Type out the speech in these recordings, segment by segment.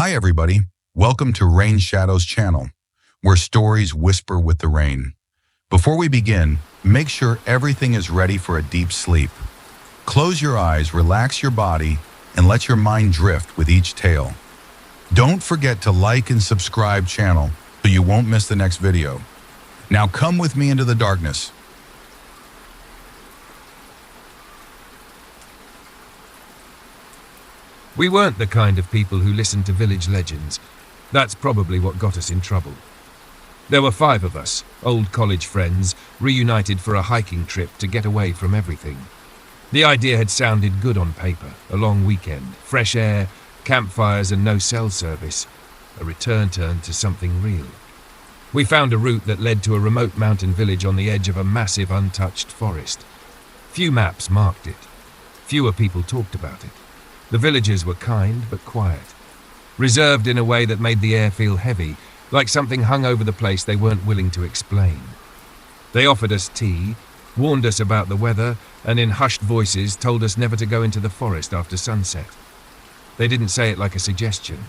Hi everybody, welcome to Rain Shadows channel, where stories whisper with the rain. Before we begin, make sure everything is ready for a deep sleep. Close your eyes, relax your body, and let your mind drift with each tale. Don't forget to like and subscribe channel so you won't miss the next video. Now come with me into the darkness. We weren't the kind of people who listened to village legends. That's probably what got us in trouble. There were 5 of us, old college friends, reunited for a hiking trip to get away from everything. The idea had sounded good on paper, a long weekend, fresh air, campfires and no cell service. A return turned to something real. We found a route that led to a remote mountain village on the edge of a massive untouched forest. Few maps marked it. Fewer people talked about it. The villagers were kind but quiet, reserved in a way that made the air feel heavy, like something hung over the place they weren't willing to explain. They offered us tea, warned us about the weather, and in hushed voices told us never to go into the forest after sunset. They didn't say it like a suggestion.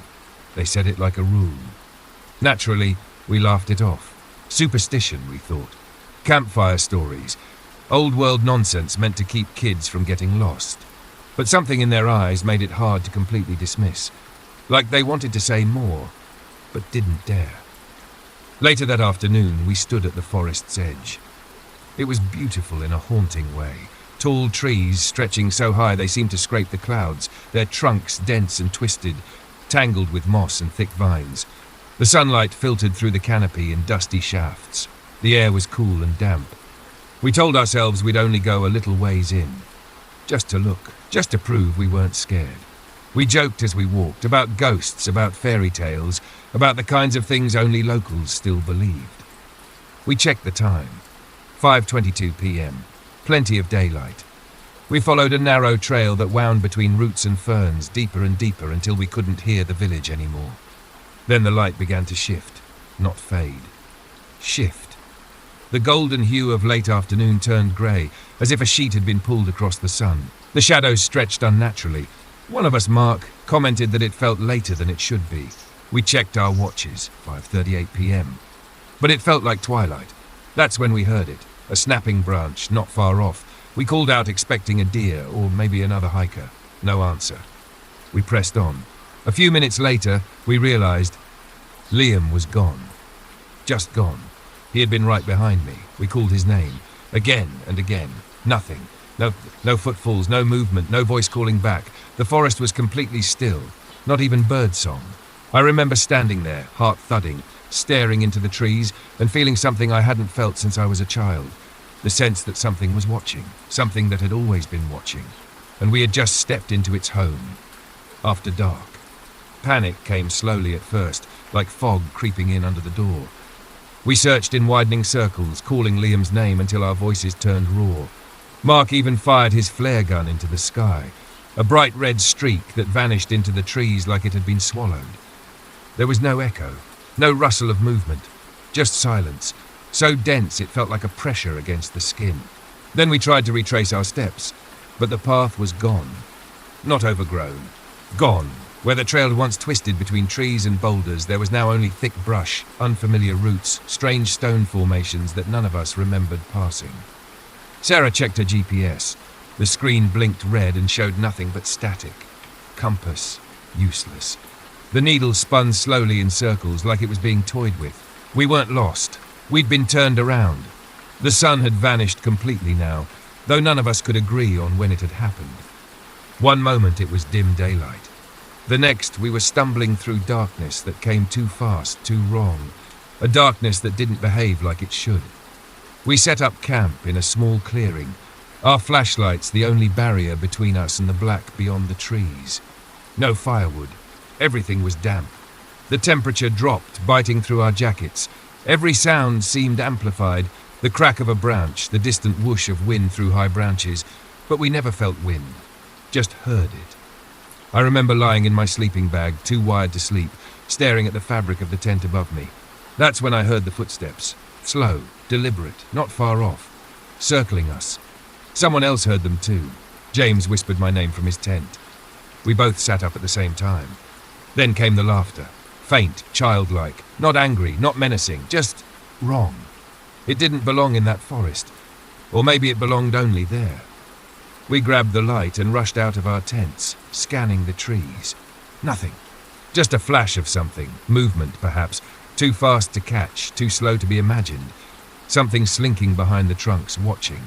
They said it like a rule. Naturally, we laughed it off. Superstition, we thought. Campfire stories. Old-world nonsense meant to keep kids from getting lost. But something in their eyes made it hard to completely dismiss. Like they wanted to say more, but didn't dare. Later that afternoon, we stood at the forest's edge. It was beautiful in a haunting way. Tall trees stretching so high they seemed to scrape the clouds, their trunks dense and twisted, tangled with moss and thick vines. The sunlight filtered through the canopy in dusty shafts. The air was cool and damp. We told ourselves we'd only go a little ways in. Just to look, just to prove we weren't scared. We joked as we walked, about ghosts, about fairy tales, about the kinds of things only locals still believed. We checked the time. 5:22 p.m. Plenty of daylight. We followed a narrow trail that wound between roots and ferns, deeper and deeper until we couldn't hear the village anymore. Then the light began to shift, not fade. Shift. The golden hue of late afternoon turned grey, as if a sheet had been pulled across the sun. The shadows stretched unnaturally. One of us, Mark, commented that it felt later than it should be. We checked our watches, 5:38 p.m. But it felt like twilight. That's when we heard it, a snapping branch not far off. We called out expecting a deer or maybe another hiker. No answer. We pressed on. A few minutes later, we realized Liam was gone. Just gone. He had been right behind me. We called his name. Again and again. Nothing. No footfalls, no movement, no voice calling back. The forest was completely still. Not even bird song. I remember standing there, heart thudding, staring into the trees and feeling something I hadn't felt since I was a child. The sense that something was watching. Something that had always been watching. And we had just stepped into its home. After dark. Panic came slowly at first, like fog creeping in under the door. We searched in widening circles, calling Liam's name until our voices turned raw. Mark even fired his flare gun into the sky, a bright red streak that vanished into the trees like it had been swallowed. There was no echo, no rustle of movement, just silence, so dense it felt like a pressure against the skin. Then we tried to retrace our steps, but the path was gone. Not overgrown. Gone. Where the trail had once twisted between trees and boulders, there was now only thick brush, unfamiliar roots, strange stone formations that none of us remembered passing. Sarah checked her GPS. The screen blinked red and showed nothing but static. Compass. Useless. The needle spun slowly in circles like it was being toyed with. We weren't lost. We'd been turned around. The sun had vanished completely now, though none of us could agree on when it had happened. One moment it was dim daylight. The next, we were stumbling through darkness that came too fast, too wrong. A darkness that didn't behave like it should. We set up camp in a small clearing, our flashlights the only barrier between us and the black beyond the trees. No firewood. Everything was damp. The temperature dropped, biting through our jackets. Every sound seemed amplified, the crack of a branch, the distant whoosh of wind through high branches, but we never felt wind, just heard it. I remember lying in my sleeping bag, too wired to sleep, staring at the fabric of the tent above me. That's when I heard the footsteps. Slow, deliberate, not far off. Circling us. Someone else heard them too. James whispered my name from his tent. We both sat up at the same time. Then came the laughter. Faint, childlike, not angry, not menacing, just wrong. It didn't belong in that forest. Or maybe it belonged only there. We grabbed the light and rushed out of our tents, scanning the trees. Nothing. Just a flash of something, movement perhaps, too fast to catch, too slow to be imagined. Something slinking behind the trunks, watching.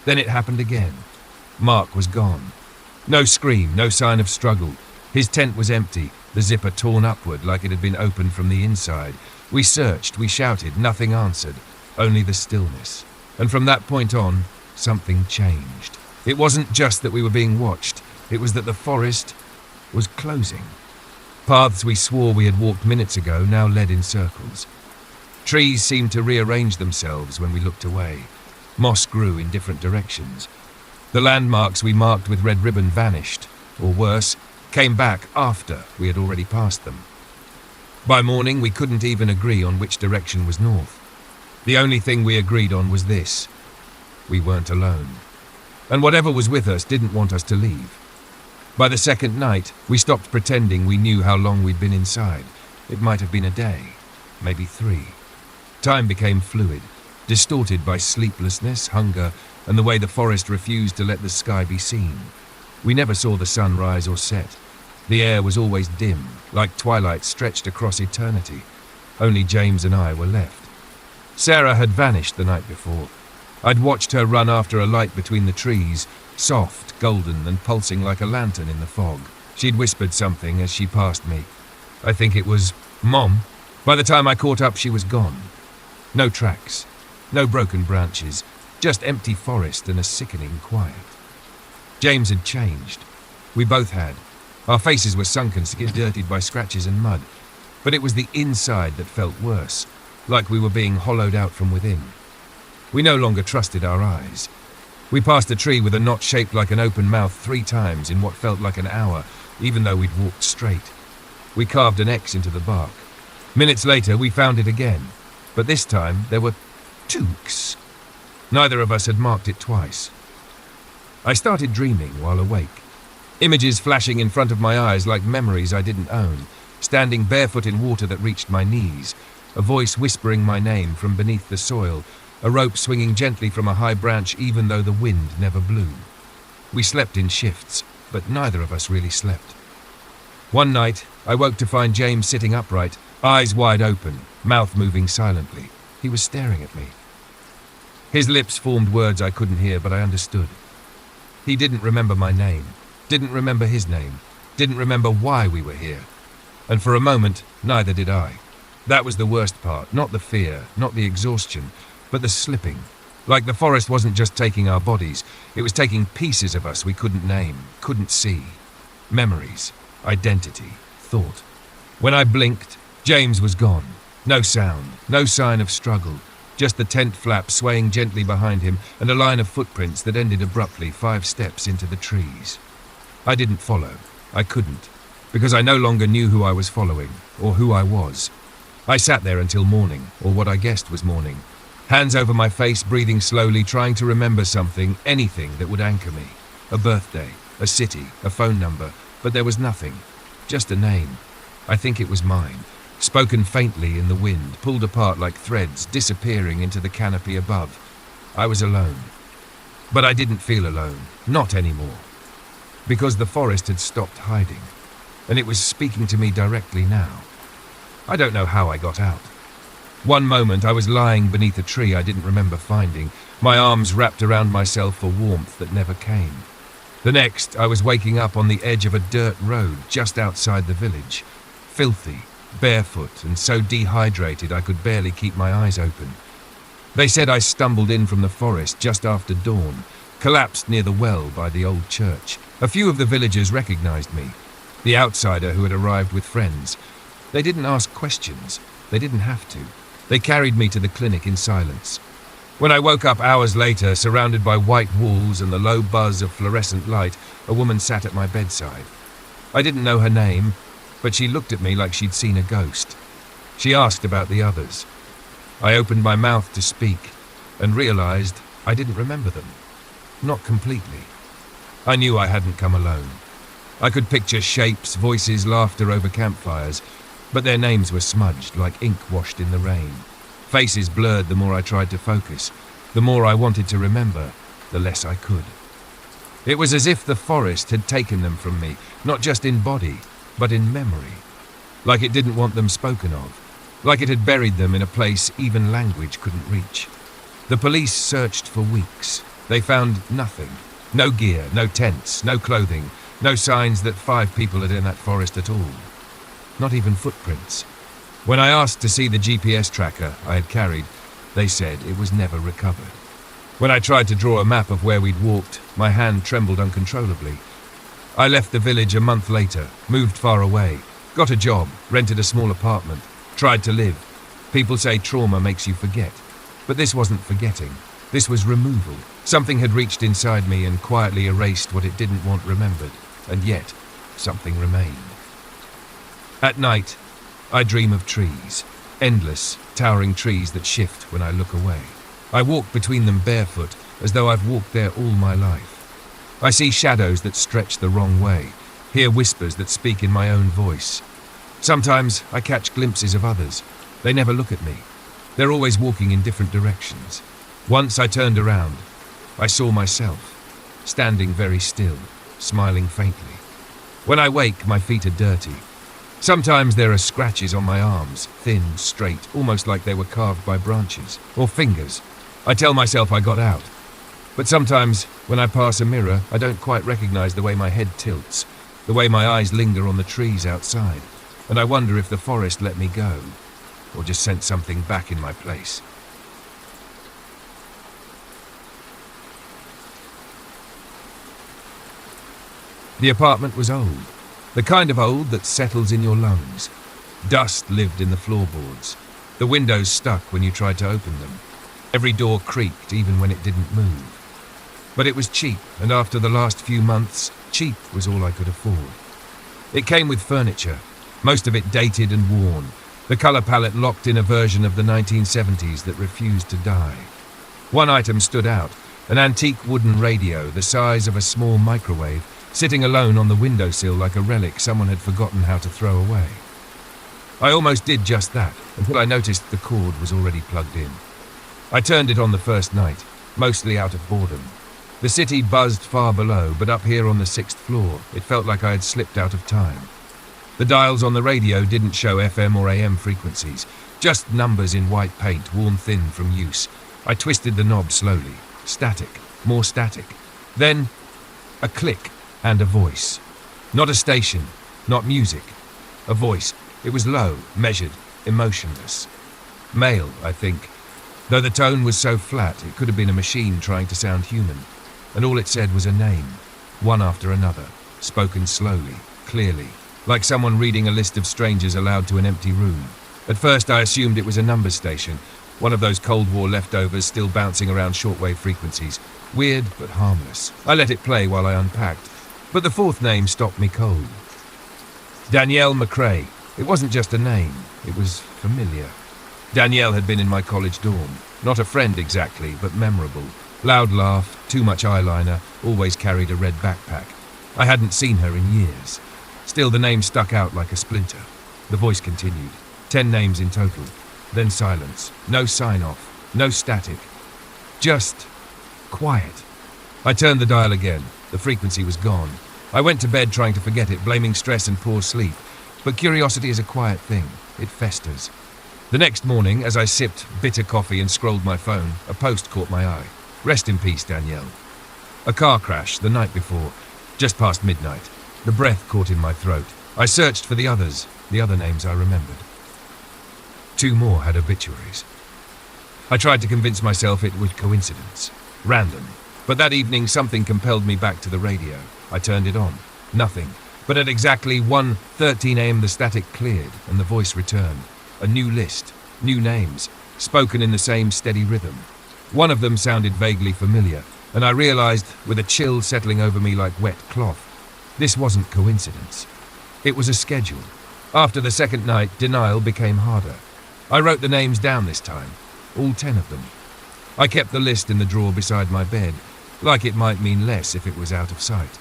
Then it happened again. Mark was gone. No scream, no sign of struggle. His tent was empty, the zipper torn upward like it had been opened from the inside. We searched, we shouted, nothing answered, only the stillness. And from that point on, something changed. It wasn't just that we were being watched, it was that the forest was closing. Paths we swore we had walked minutes ago now led in circles. Trees seemed to rearrange themselves when we looked away. Moss grew in different directions. The landmarks we marked with red ribbon vanished, or worse, came back after we had already passed them. By morning, we couldn't even agree on which direction was north. The only thing we agreed on was this: we weren't alone. And whatever was with us didn't want us to leave. By the second night, we stopped pretending we knew how long we'd been inside. It might have been a day, maybe 3. Time became fluid, distorted by sleeplessness, hunger, and the way the forest refused to let the sky be seen. We never saw the sun rise or set. The air was always dim, like twilight stretched across eternity. Only James and I were left. Sarah had vanished the night before. I'd watched her run after a light between the trees, soft, golden, and pulsing like a lantern in the fog. She'd whispered something as she passed me. I think it was, "Mom." By the time I caught up, she was gone. No tracks, no broken branches, just empty forest and a sickening quiet. James had changed. We both had. Our faces were sunken, skin dirtied by scratches and mud. But it was the inside that felt worse, like we were being hollowed out from within. We no longer trusted our eyes. We passed a tree with a knot shaped like an open mouth 3 times in what felt like an hour, even though we'd walked straight. We carved an X into the bark. Minutes later, we found it again, but this time there were 2 X's. Neither of us had marked it twice. I started dreaming while awake. Images flashing in front of my eyes like memories I didn't own, standing barefoot in water that reached my knees, a voice whispering my name from beneath the soil, a rope swinging gently from a high branch even though the wind never blew. We slept in shifts, but neither of us really slept. One night, I woke to find James sitting upright, eyes wide open, mouth moving silently. He was staring at me. His lips formed words I couldn't hear, but I understood. He didn't remember my name, didn't remember his name, didn't remember why we were here. And for a moment, neither did I. That was the worst part, not the fear, not the exhaustion, but the slipping. Like the forest wasn't just taking our bodies, it was taking pieces of us we couldn't name, couldn't see. Memories, identity, thought. When I blinked, James was gone. No sound, no sign of struggle, just the tent flap swaying gently behind him and a line of footprints that ended abruptly 5 steps into the trees. I didn't follow. I couldn't, because I no longer knew who I was following, or who I was. I sat there until morning, or what I guessed was morning. Hands over my face, breathing slowly, trying to remember something, anything that would anchor me. A birthday, a city, a phone number, but there was nothing. Just a name. I think it was mine. Spoken faintly in the wind, pulled apart like threads, disappearing into the canopy above. I was alone. But I didn't feel alone. Not anymore. Because the forest had stopped hiding, and it was speaking to me directly now. I don't know how I got out. One moment I was lying beneath a tree I didn't remember finding, my arms wrapped around myself for warmth that never came. The next, I was waking up on the edge of a dirt road just outside the village, filthy, barefoot, and so dehydrated I could barely keep my eyes open. They said I stumbled in from the forest just after dawn, collapsed near the well by the old church. A few of the villagers recognized me, the outsider who had arrived with friends. They didn't ask questions. They didn't have to. They carried me to the clinic in silence. When I woke up hours later, surrounded by white walls and the low buzz of fluorescent light, a woman sat at my bedside. I didn't know her name, but she looked at me like she'd seen a ghost. She asked about the others. I opened my mouth to speak and realized I didn't remember them. Not completely. I knew I hadn't come alone. I could picture shapes, voices, laughter over campfires, but their names were smudged like ink washed in the rain. Faces blurred the more I tried to focus. The more I wanted to remember, the less I could. It was as if the forest had taken them from me, not just in body, but in memory. Like it didn't want them spoken of. Like it had buried them in a place even language couldn't reach. The police searched for weeks. They found nothing. No gear, no tents, no clothing, no signs that 5 people had in that forest at all. Not even footprints. When I asked to see the GPS tracker I had carried, they said it was never recovered. When I tried to draw a map of where we'd walked, my hand trembled uncontrollably. I left the village a month later, moved far away, got a job, rented a small apartment, tried to live. People say trauma makes you forget. But this wasn't forgetting. This was removal. Something had reached inside me and quietly erased what it didn't want remembered. And yet, something remained. At night, I dream of trees. Endless, towering trees that shift when I look away. I walk between them barefoot, as though I've walked there all my life. I see shadows that stretch the wrong way, hear whispers that speak in my own voice. Sometimes I catch glimpses of others. They never look at me. They're always walking in different directions. Once I turned around. I saw myself, standing very still, smiling faintly. When I wake, my feet are dirty. Sometimes there are scratches on my arms, thin, straight, almost like they were carved by branches, or fingers. I tell myself I got out. But sometimes, when I pass a mirror, I don't quite recognize the way my head tilts, the way my eyes linger on the trees outside, and I wonder if the forest let me go, or just sent something back in my place. The apartment was old, the kind of old that settles in your lungs. Dust lived in the floorboards. The windows stuck when you tried to open them. Every door creaked even when it didn't move. But it was cheap, and after the last few months, cheap was all I could afford. It came with furniture, most of it dated and worn, the colour palette locked in a version of the 1970s that refused to die. One item stood out, an antique wooden radio the size of a small microwave, sitting alone on the windowsill like a relic someone had forgotten how to throw away. I almost did just that, until I noticed the cord was already plugged in. I turned it on the first night, mostly out of boredom. The city buzzed far below, but up here on the 6th floor, it felt like I had slipped out of time. The dials on the radio didn't show FM or AM frequencies, just numbers in white paint worn thin from use. I twisted the knob slowly. Static, more static. Then, a click and a voice. Not a station, not music. A voice. It was low, measured, emotionless. Male, I think. Though the tone was so flat, it could have been a machine trying to sound human. And all it said was a name, one after another, spoken slowly, clearly, like someone reading a list of strangers aloud to an empty room. At first I assumed it was a number station, one of those Cold War leftovers still bouncing around shortwave frequencies. Weird but harmless. I let it play while I unpacked, but the fourth name stopped me cold. Danielle McCrae. It wasn't just a name, it was familiar. Danielle had been in my college dorm. Not a friend exactly, but memorable. Loud laugh, too much eyeliner, always carried a red backpack. I hadn't seen her in years. Still, the name stuck out like a splinter. The voice continued. 10 names in total. Then silence. No sign-off. No static. Just quiet. I turned the dial again. The frequency was gone. I went to bed trying to forget it, blaming stress and poor sleep. But curiosity is a quiet thing. It festers. The next morning, as I sipped bitter coffee and scrolled my phone, a post caught my eye. Rest in peace, Danielle. A car crash the night before, just past midnight. The breath caught in my throat. I searched for the others, the other names I remembered. 2 more had obituaries. I tried to convince myself it was coincidence. Random. But that evening something compelled me back to the radio. I turned it on. Nothing. But at exactly 1:13 a.m. the static cleared and the voice returned. A new list. New names. Spoken in the same steady rhythm. One of them sounded vaguely familiar, and I realized, with a chill settling over me like wet cloth, this wasn't coincidence. It was a schedule. After the second night, denial became harder. I wrote the names down this time. All 10 of them. I kept the list in the drawer beside my bed, like it might mean less if it was out of sight.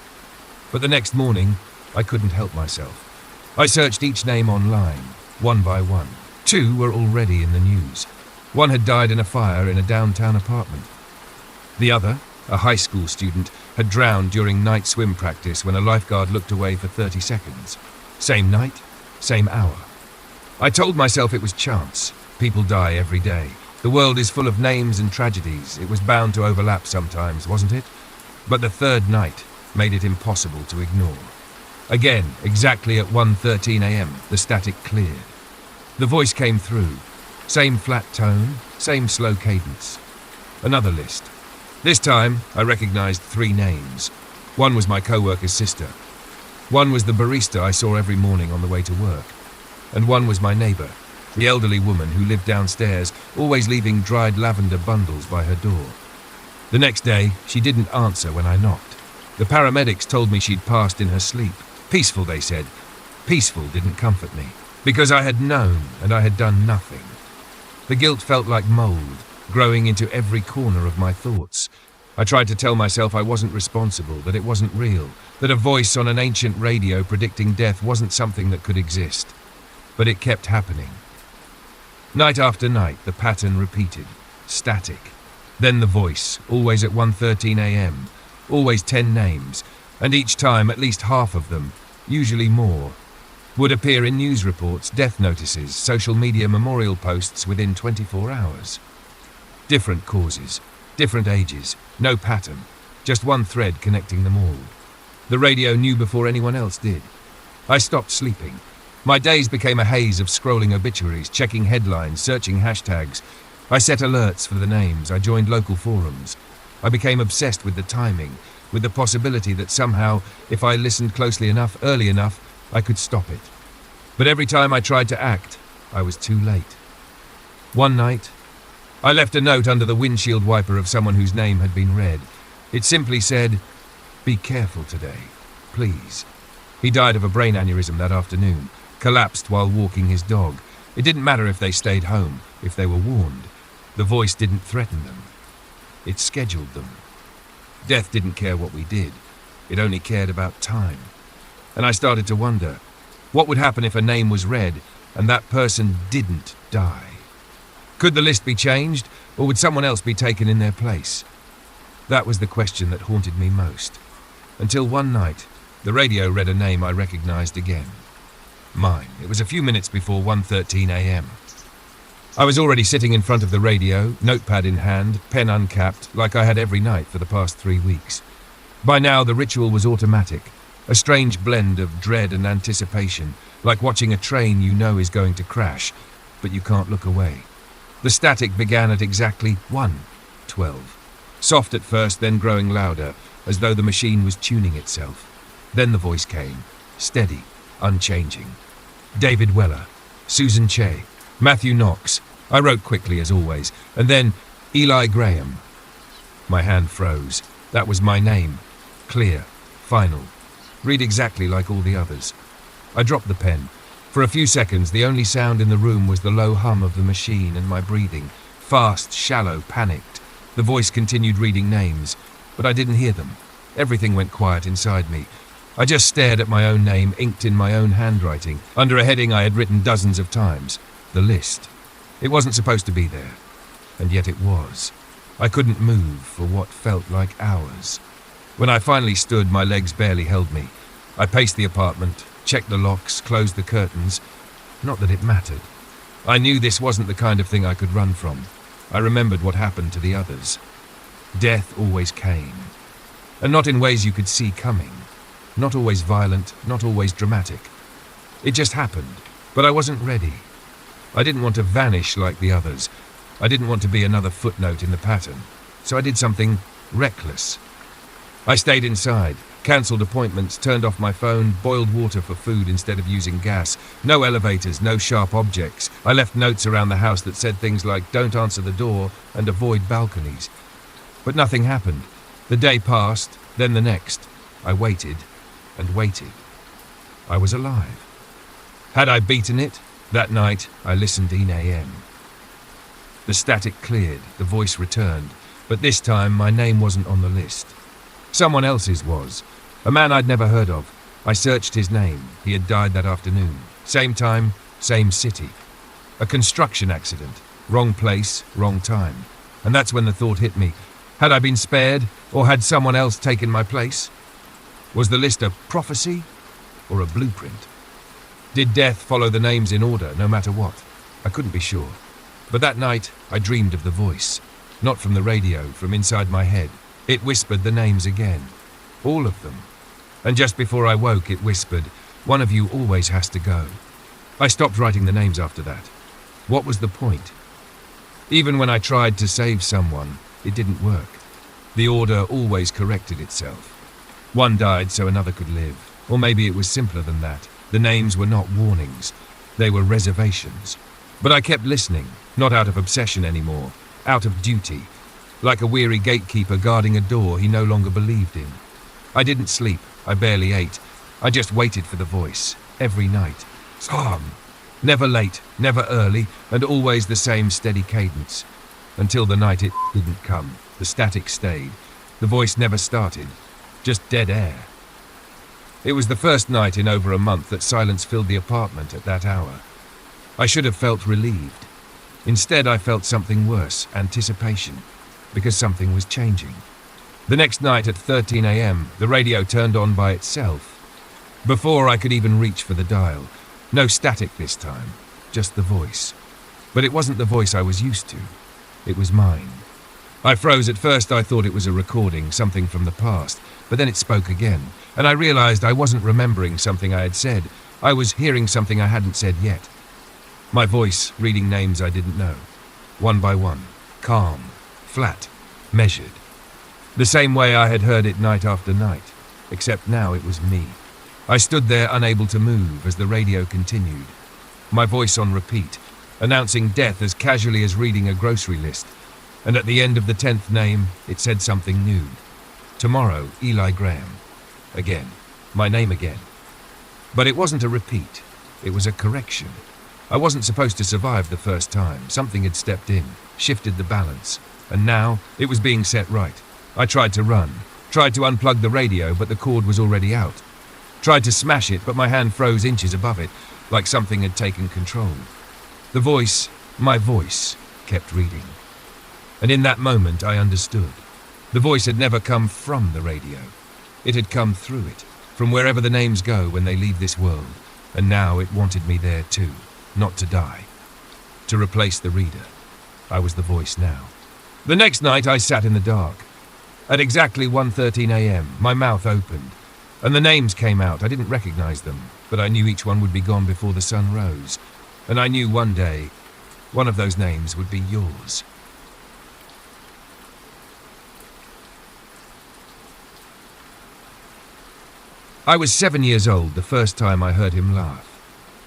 But the next morning, I couldn't help myself. I searched each name online, one by one. 2 were already in the news. One had died in a fire in a downtown apartment. The other, a high school student, had drowned during night swim practice when a lifeguard looked away for 30 seconds. Same night, same hour. I told myself it was chance. People die every day. The world is full of names and tragedies. It was bound to overlap sometimes, wasn't it? But the third night made it impossible to ignore. Again, exactly at 1:13 a.m., the static cleared. The voice came through. Same flat tone, same slow cadence. Another list. This time, I recognized 3 names. One was my co-worker's sister. One was the barista I saw every morning on the way to work. And one was my neighbor, the elderly woman who lived downstairs, always leaving dried lavender bundles by her door. The next day, she didn't answer when I knocked. The paramedics told me she'd passed in her sleep. Peaceful, they said. Peaceful didn't comfort me, because I had known and I had done nothing. The guilt felt like mold, growing into every corner of my thoughts. I tried to tell myself I wasn't responsible, that it wasn't real, that a voice on an ancient radio predicting death wasn't something that could exist. But it kept happening. Night after night, the pattern repeated. Static. Then the voice, always at 1:13 a.m., always 10 names, and each time at least half of them, usually more, would appear in news reports, death notices, social media memorial posts within 24 hours. Different causes, different ages, no pattern, just one thread connecting them all. The radio knew before anyone else did. I stopped sleeping. My days became a haze of scrolling obituaries, checking headlines, searching hashtags. I set alerts for the names. I joined local forums. I became obsessed with the timing, with the possibility that somehow, if I listened closely enough, early enough, I could stop it. But every time I tried to act, I was too late. One night, I left a note under the windshield wiper of someone whose name had been read. It simply said, "Be careful today, please." He died of a brain aneurysm that afternoon, collapsed while walking his dog. It didn't matter if they stayed home, if they were warned. The voice didn't threaten them. It scheduled them. Death didn't care what we did. It only cared about time. And I started to wonder, what would happen if a name was read and that person didn't die? Could the list be changed, or would someone else be taken in their place? That was the question that haunted me most. Until one night, the radio read a name I recognized again. Mine. It was a few minutes before 1:13 a.m. I was already sitting in front of the radio, notepad in hand, pen uncapped, like I had every night for the past 3 weeks. By now, the ritual was automatic, a strange blend of dread and anticipation, like watching a train you know is going to crash, but you can't look away. The static began at exactly 1:12. Soft at first, then growing louder, as though the machine was tuning itself. Then the voice came, steady, unchanging. David Weller, Susan Che, Matthew Knox. I wrote quickly as always, and then Eli Graham. My hand froze. That was my name. Clear. Final. Read exactly like all the others. I dropped the pen. For a few seconds, the only sound in the room was the low hum of the machine and my breathing. Fast, shallow, panicked. The voice continued reading names, but I didn't hear them. Everything went quiet inside me. I just stared at my own name, inked in my own handwriting, under a heading I had written dozens of times. The list. It wasn't supposed to be there, and yet it was. I couldn't move for what felt like hours. When I finally stood, my legs barely held me. I paced the apartment, checked the locks, closed the curtains. Not that it mattered. I knew this wasn't the kind of thing I could run from. I remembered what happened to the others. Death always came, and not in ways you could see coming. Not always violent, not always dramatic. It just happened, but I wasn't ready. I didn't want to vanish like the others. I didn't want to be another footnote in the pattern. So I did something reckless. I stayed inside, cancelled appointments, turned off my phone, boiled water for food instead of using gas. No elevators, no sharp objects. I left notes around the house that said things like, "Don't answer the door" and "Avoid balconies." But nothing happened. The day passed, then the next. I waited and waited. I was alive. Had I beaten it? That night, I listened in AM. The static cleared, the voice returned, but this time my name wasn't on the list. Someone else's was, a man I'd never heard of, I searched his name. He had died that afternoon. Same time, same city. A construction accident. Wrong place, wrong time. And that's when the thought hit me. Had I been spared, or had someone else taken my place? Was the list a prophecy or a blueprint? Did death follow the names in order, no matter what? I couldn't be sure. But that night, I dreamed of the voice. Not from the radio, from inside my head. It whispered the names again. All of them. And just before I woke, it whispered, "One of you always has to go." I stopped writing the names after that. What was the point? Even when I tried to save someone, it didn't work. The order always corrected itself. One died so another could live. Or maybe it was simpler than that. The names were not warnings. They were reservations. But I kept listening, not out of obsession anymore, out of duty. Like a weary gatekeeper guarding a door he no longer believed in. I didn't sleep. I barely ate. I just waited for the voice. Every night. Calm. Never late, never early, and always the same steady cadence. Until the night it didn't come. The static stayed. The voice never started. Just dead air. It was the first night in over a month that silence filled the apartment at that hour. I should have felt relieved. Instead, I felt something worse, anticipation, because something was changing. The next night at 13 a.m., the radio turned on by itself. Before I could even reach for the dial. No static this time, just the voice. But it wasn't the voice I was used to. It was mine. I froze. At first I thought it was a recording, something from the past, but then it spoke again, and I realized I wasn't remembering something I had said. I was hearing something I hadn't said yet. My voice reading names I didn't know. One by one. Calm. Flat. Measured. The same way I had heard it night after night, except now it was me. I stood there unable to move as the radio continued. My voice on repeat, announcing death as casually as reading a grocery list. And at the end of the 10th name, it said something new. Tomorrow, Eli Graham. Again. My name again. But it wasn't a repeat. It was a correction. I wasn't supposed to survive the first time. Something had stepped in, shifted the balance. And now, it was being set right. I tried to run. Tried to unplug the radio, but the cord was already out. Tried to smash it, but my hand froze inches above it, like something had taken control. The voice, my voice, kept reading. And in that moment, I understood. The voice had never come from the radio. It had come through it, from wherever the names go when they leave this world. And now it wanted me there too, not to die. To replace the reader. I was the voice now. The next night, I sat in the dark. At exactly 1:13 a.m., my mouth opened. And the names came out. I didn't recognize them, but I knew each one would be gone before the sun rose. And I knew one day, one of those names would be yours. I was 7 years old the first time I heard him laugh.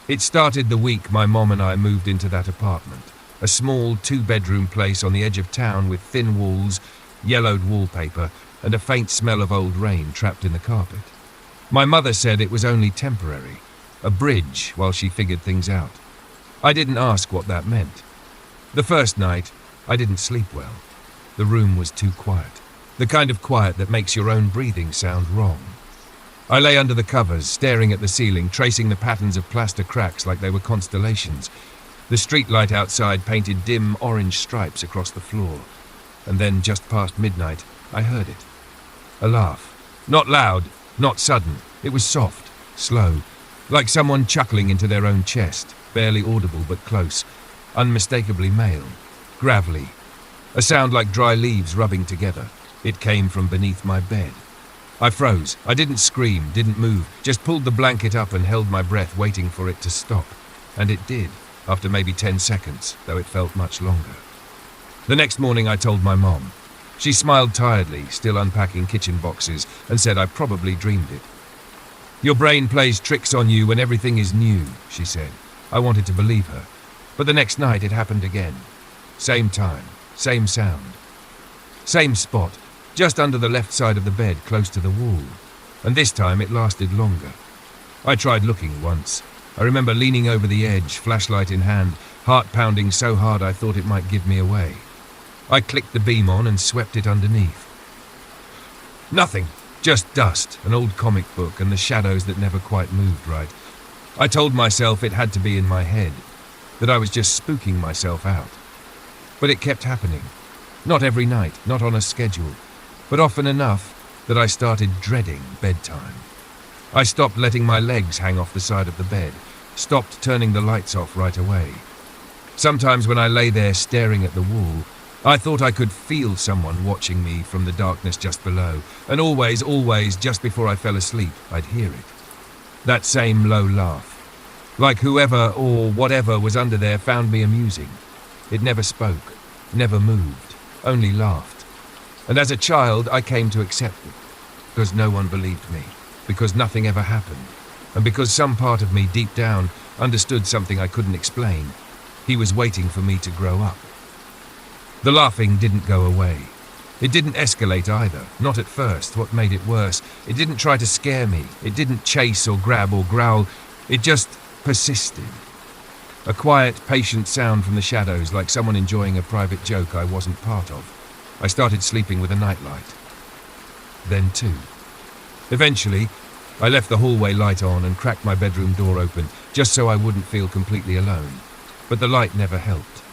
It started the week my mom and I moved into that apartment, a small 2-bedroom place on the edge of town with thin walls, yellowed wallpaper, and a faint smell of old rain trapped in the carpet. My mother said it was only temporary, a bridge while she figured things out. I didn't ask what that meant. The first night, I didn't sleep well. The room was too quiet, the kind of quiet that makes your own breathing sound wrong. I lay under the covers, staring at the ceiling, tracing the patterns of plaster cracks like they were constellations. The streetlight outside painted dim orange stripes across the floor. And then, just past midnight, I heard it. A laugh. Not loud, not sudden. It was soft, slow, like someone chuckling into their own chest, barely audible but close, unmistakably male, gravelly. A sound like dry leaves rubbing together. It came from beneath my bed. I froze. I didn't scream, didn't move, just pulled the blanket up and held my breath, waiting for it to stop. And it did, after maybe 10 seconds, though it felt much longer. The next morning I told my mom. She smiled tiredly, still unpacking kitchen boxes, and said I probably dreamed it. "Your brain plays tricks on you when everything is new," she said. I wanted to believe her. But the next night it happened again. Same time, same sound. Same spot, just under the left side of the bed, close to the wall. And this time it lasted longer. I tried looking once. I remember leaning over the edge, flashlight in hand, heart pounding so hard I thought it might give me away. I clicked the beam on and swept it underneath. Nothing. Just dust, an old comic book, and the shadows that never quite moved right. I told myself it had to be in my head, that I was just spooking myself out. But it kept happening. Not every night, not on a schedule, but often enough that I started dreading bedtime. I stopped letting my legs hang off the side of the bed, stopped turning the lights off right away. Sometimes when I lay there staring at the wall, I thought I could feel someone watching me from the darkness just below, and always, just before I fell asleep, I'd hear it. That same low laugh. Like whoever or whatever was under there found me amusing. It never spoke, never moved, only laughed. And as a child, I came to accept it, because no one believed me, because nothing ever happened, and because some part of me deep down understood something I couldn't explain. He was waiting for me to grow up. The laughing didn't go away. It didn't escalate either, not at first. What made it worse, it didn't try to scare me. It didn't chase or grab or growl. It just persisted. A quiet, patient sound from the shadows, like someone enjoying a private joke I wasn't part of. I started sleeping with a nightlight. Then two. Eventually, I left the hallway light on and cracked my bedroom door open, just so I wouldn't feel completely alone. But the light never helped.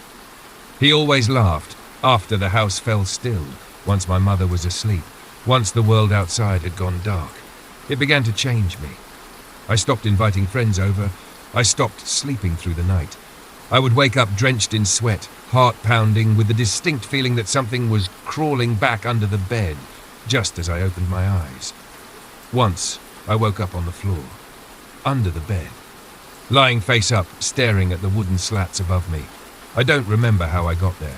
He always laughed after the house fell still, once my mother was asleep, once the world outside had gone dark. It began to change me. I stopped inviting friends over. I stopped sleeping through the night. I would wake up drenched in sweat, heart pounding, with the distinct feeling that something was crawling back under the bed, just as I opened my eyes. Once, I woke up on the floor, under the bed, lying face up, staring at the wooden slats above me. I don't remember how I got there.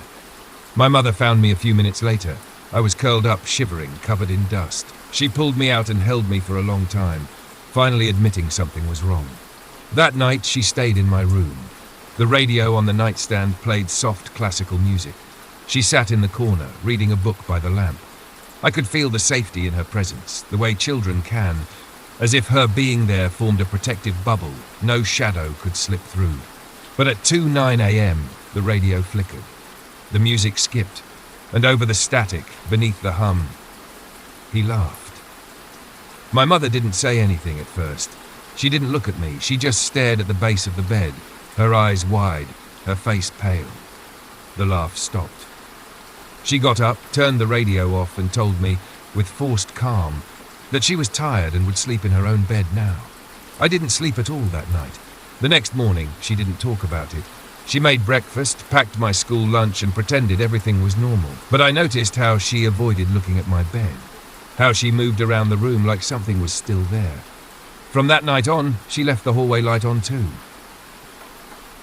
My mother found me a few minutes later. I was curled up, shivering, covered in dust. She pulled me out and held me for a long time, finally admitting something was wrong. That night, she stayed in my room. The radio on the nightstand played soft classical music. She sat in the corner, reading a book by the lamp. I could feel the safety in her presence, the way children can, as if her being there formed a protective bubble. No shadow could slip through. But at 2:09 a.m., the radio flickered. The music skipped, and over the static, beneath the hum, he laughed. My mother didn't say anything at first. She didn't look at me. She just stared at the base of the bed, her eyes wide, her face pale. The laugh stopped. She got up, turned the radio off, and told me, with forced calm, that she was tired and would sleep in her own bed now. I didn't sleep at all that night. The next morning, she didn't talk about it. She made breakfast, packed my school lunch, and pretended everything was normal. But I noticed how she avoided looking at my bed, how she moved around the room like something was still there. From that night on, she left the hallway light on too.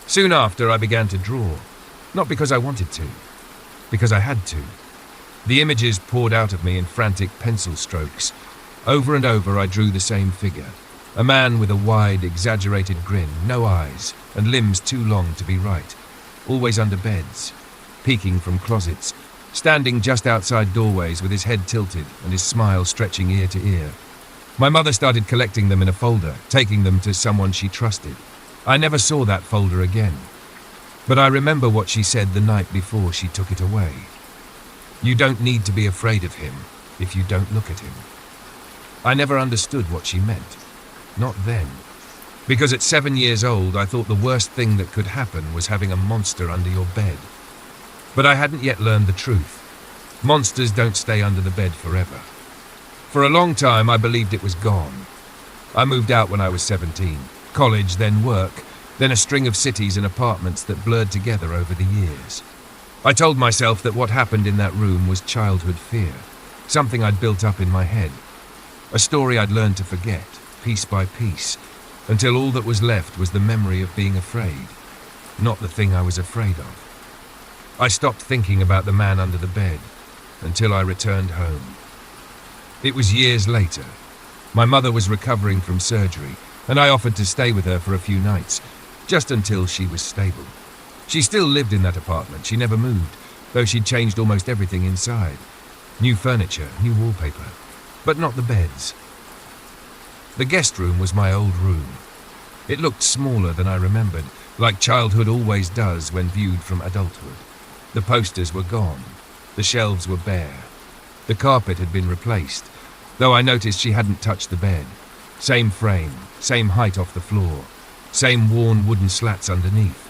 Soon after, I began to draw. Not because I wanted to, because I had to. The images poured out of me in frantic pencil strokes. Over and over, I drew the same figure. A man with a wide, exaggerated grin, no eyes, and limbs too long to be right. Always under beds, peeking from closets, standing just outside doorways with his head tilted and his smile stretching ear to ear. My mother started collecting them in a folder, taking them to someone she trusted. I never saw that folder again. But I remember what she said the night before she took it away. You don't need to be afraid of him if you don't look at him. I never understood what she meant. Not then. Because at 7 years old, I thought the worst thing that could happen was having a monster under your bed. But I hadn't yet learned the truth. Monsters don't stay under the bed forever. For a long time, I believed it was gone. I moved out when I was 17. College, then work, then a string of cities and apartments that blurred together over the years. I told myself that what happened in that room was childhood fear, something I'd built up in my head, a story I'd learned to forget, piece by piece, until all that was left was the memory of being afraid, not the thing I was afraid of. I stopped thinking about the man under the bed until I returned home. It was years later. My mother was recovering from surgery, and I offered to stay with her for a few nights, just until she was stable. She still lived in that apartment. She never moved, though she'd changed almost everything inside. New furniture, new wallpaper, but not the beds. The guest room was my old room. It looked smaller than I remembered, like childhood always does when viewed from adulthood. The posters were gone. The shelves were bare. The carpet had been replaced. though I noticed she hadn't touched the bed. Same frame, same height off the floor, same worn wooden slats underneath.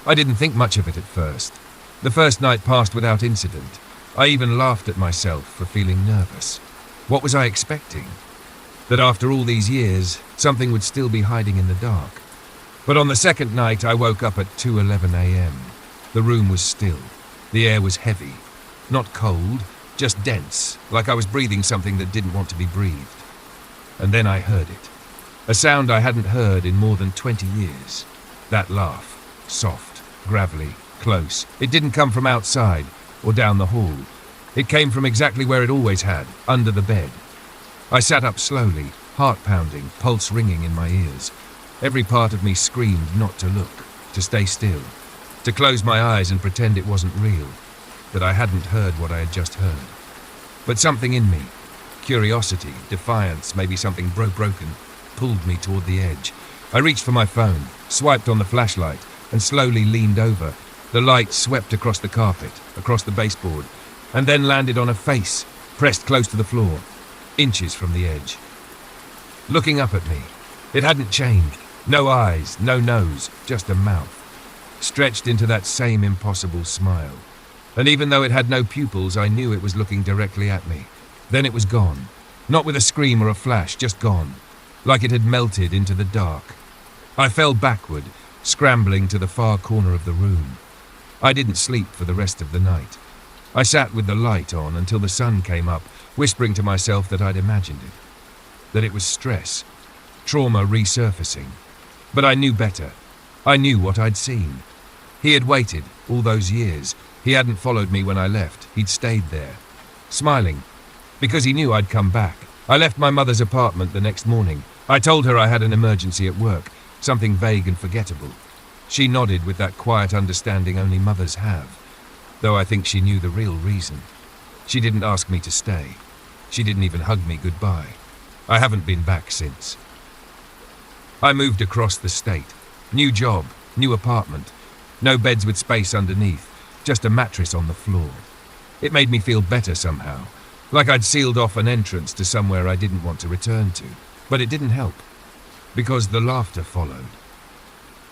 I didn't think much of it at first. The first night passed without incident. I even laughed at myself for feeling nervous. What was I expecting? That after all these years, something would still be hiding in the dark. But on the second night, I woke up at 2:11 a.m. The room was still. The air was heavy. Not cold, just dense, like I was breathing something that didn't want to be breathed. And then I heard it. A sound I hadn't heard in more than 20 years. That laugh. Soft, gravelly, close. It didn't come from outside or down the hall. It came from exactly where it always had, under the bed. I sat up slowly, heart pounding, pulse ringing in my ears. Every part of me screamed not to look, to stay still, to close my eyes and pretend it wasn't real, that I hadn't heard what I had just heard. But something in me, curiosity, defiance, maybe something broken, pulled me toward the edge. I reached for my phone, swiped on the flashlight, and slowly leaned over. The light swept across the carpet, across the baseboard, and then landed on a face, pressed close to the floor, inches from the edge. Looking up at me, it hadn't changed. No eyes, no nose, just a mouth, stretched into that same impossible smile. And even though it had no pupils, I knew it was looking directly at me. Then it was gone. Not with a scream or a flash, just gone. Like it had melted into the dark. I fell backward, scrambling to the far corner of the room. I didn't sleep for the rest of the night. I sat with the light on until the sun came up, whispering to myself that I'd imagined it. That it was stress, trauma resurfacing. But I knew better. I knew what I'd seen. He had waited all those years. He hadn't followed me when I left. He'd stayed there, smiling, because he knew I'd come back. I left my mother's apartment the next morning. I told her I had an emergency at work, something vague and forgettable. She nodded with that quiet understanding only mothers have, though I think she knew the real reason. She didn't ask me to stay. She didn't even hug me goodbye. I haven't been back since. I moved across the state. New job, new apartment. No beds with space underneath, just a mattress on the floor. It made me feel better somehow, like I'd sealed off an entrance to somewhere I didn't want to return to. But it didn't help, because the laughter followed.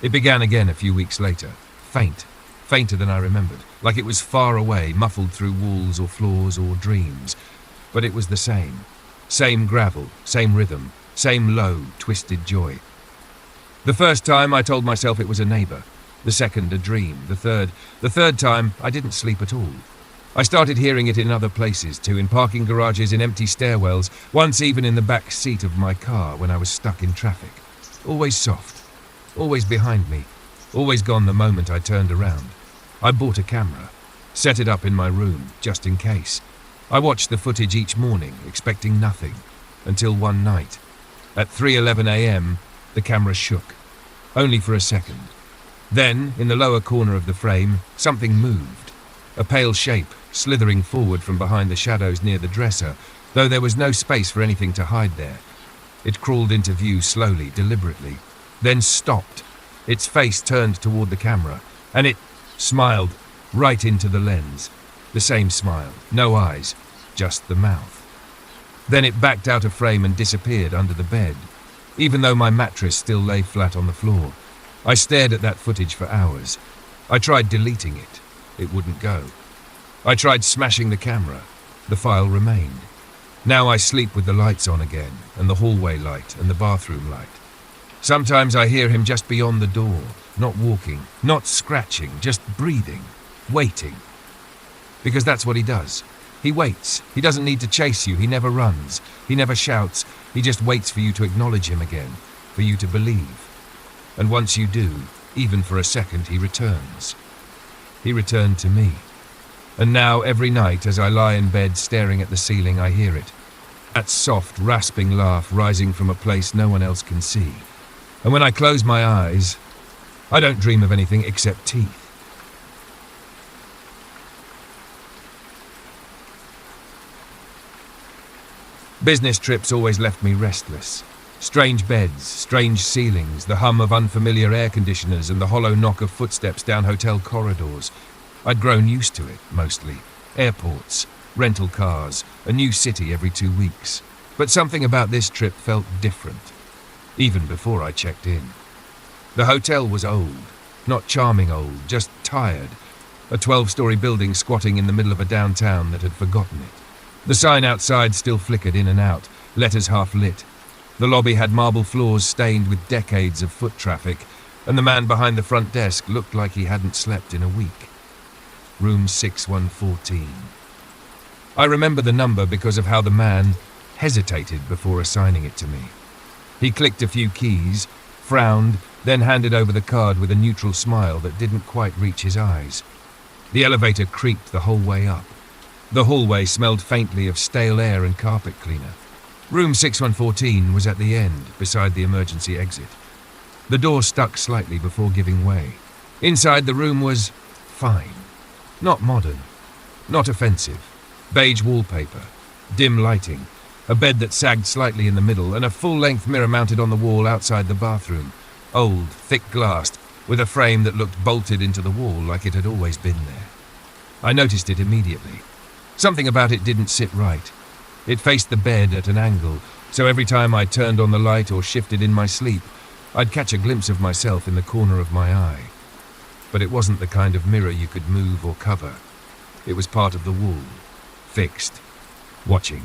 It began again a few weeks later, fainter than I remembered, like it was far away, muffled through walls or floors or dreams. But it was the same. Same gravel, same rhythm, same low, twisted joy. The first time I told myself it was a neighbor, the second a dream, the third time I didn't sleep at all. I started hearing it in other places too, in parking garages, in empty stairwells, once even in the back seat of my car when I was stuck in traffic. Always soft, always behind me, always gone the moment I turned around. I bought a camera, set it up in my room, just in case. I watched the footage each morning, expecting nothing, until one night. At 3:11 a.m., the camera shook, only for a second. Then, in the lower corner of the frame, something moved. A pale shape, slithering forward from behind the shadows near the dresser, though there was no space for anything to hide there. It crawled into view slowly, deliberately, then stopped. Its face turned toward the camera, and it smiled right into the lens. The same smile, no eyes, just the mouth. Then it backed out of frame and disappeared under the bed, even though my mattress still lay flat on the floor. I stared at that footage for hours. I tried deleting it. It wouldn't go. I tried smashing the camera. The file remained. Now I sleep with the lights on again, and the hallway light and the bathroom light. Sometimes I hear him just beyond the door, not walking, not scratching, just breathing, waiting. Because that's what he does. He waits. He doesn't need to chase you. He never runs. He never shouts. He just waits for you to acknowledge him again, for you to believe. And once you do, even for a second, he returns. He returned to me. And now, every night, as I lie in bed staring at the ceiling, I hear it. That soft, rasping laugh rising from a place no one else can see. And when I close my eyes, I don't dream of anything except teeth. Business trips always left me restless. Strange beds, strange ceilings, the hum of unfamiliar air conditioners and the hollow knock of footsteps down hotel corridors. I'd grown used to it, mostly. Airports, rental cars, a new city every 2 weeks. But something about this trip felt different, even before I checked in. The hotel was old, not charming old, just tired. A 12-story building squatting in the middle of a downtown that had forgotten it. The sign outside still flickered in and out, letters half lit. The lobby had marble floors stained with decades of foot traffic, and the man behind the front desk looked like he hadn't slept in a week. Room 6114. I remember the number because of how the man hesitated before assigning it to me. He clicked a few keys, frowned, then handed over the card with a neutral smile that didn't quite reach his eyes. The elevator creaked the whole way up. The hallway smelled faintly of stale air and carpet cleaner. Room 6114 was at the end, beside the emergency exit. The door stuck slightly before giving way. Inside the room was fine. Not modern. Not offensive. Beige wallpaper. Dim lighting. A bed that sagged slightly in the middle, and a full-length mirror mounted on the wall outside the bathroom. Old, thick-glassed, with a frame that looked bolted into the wall like it had always been there. I noticed it immediately. Something about it didn't sit right. It faced the bed at an angle, so every time I turned on the light or shifted in my sleep, I'd catch a glimpse of myself in the corner of my eye. But it wasn't the kind of mirror you could move or cover. It was part of the wall, fixed, watching.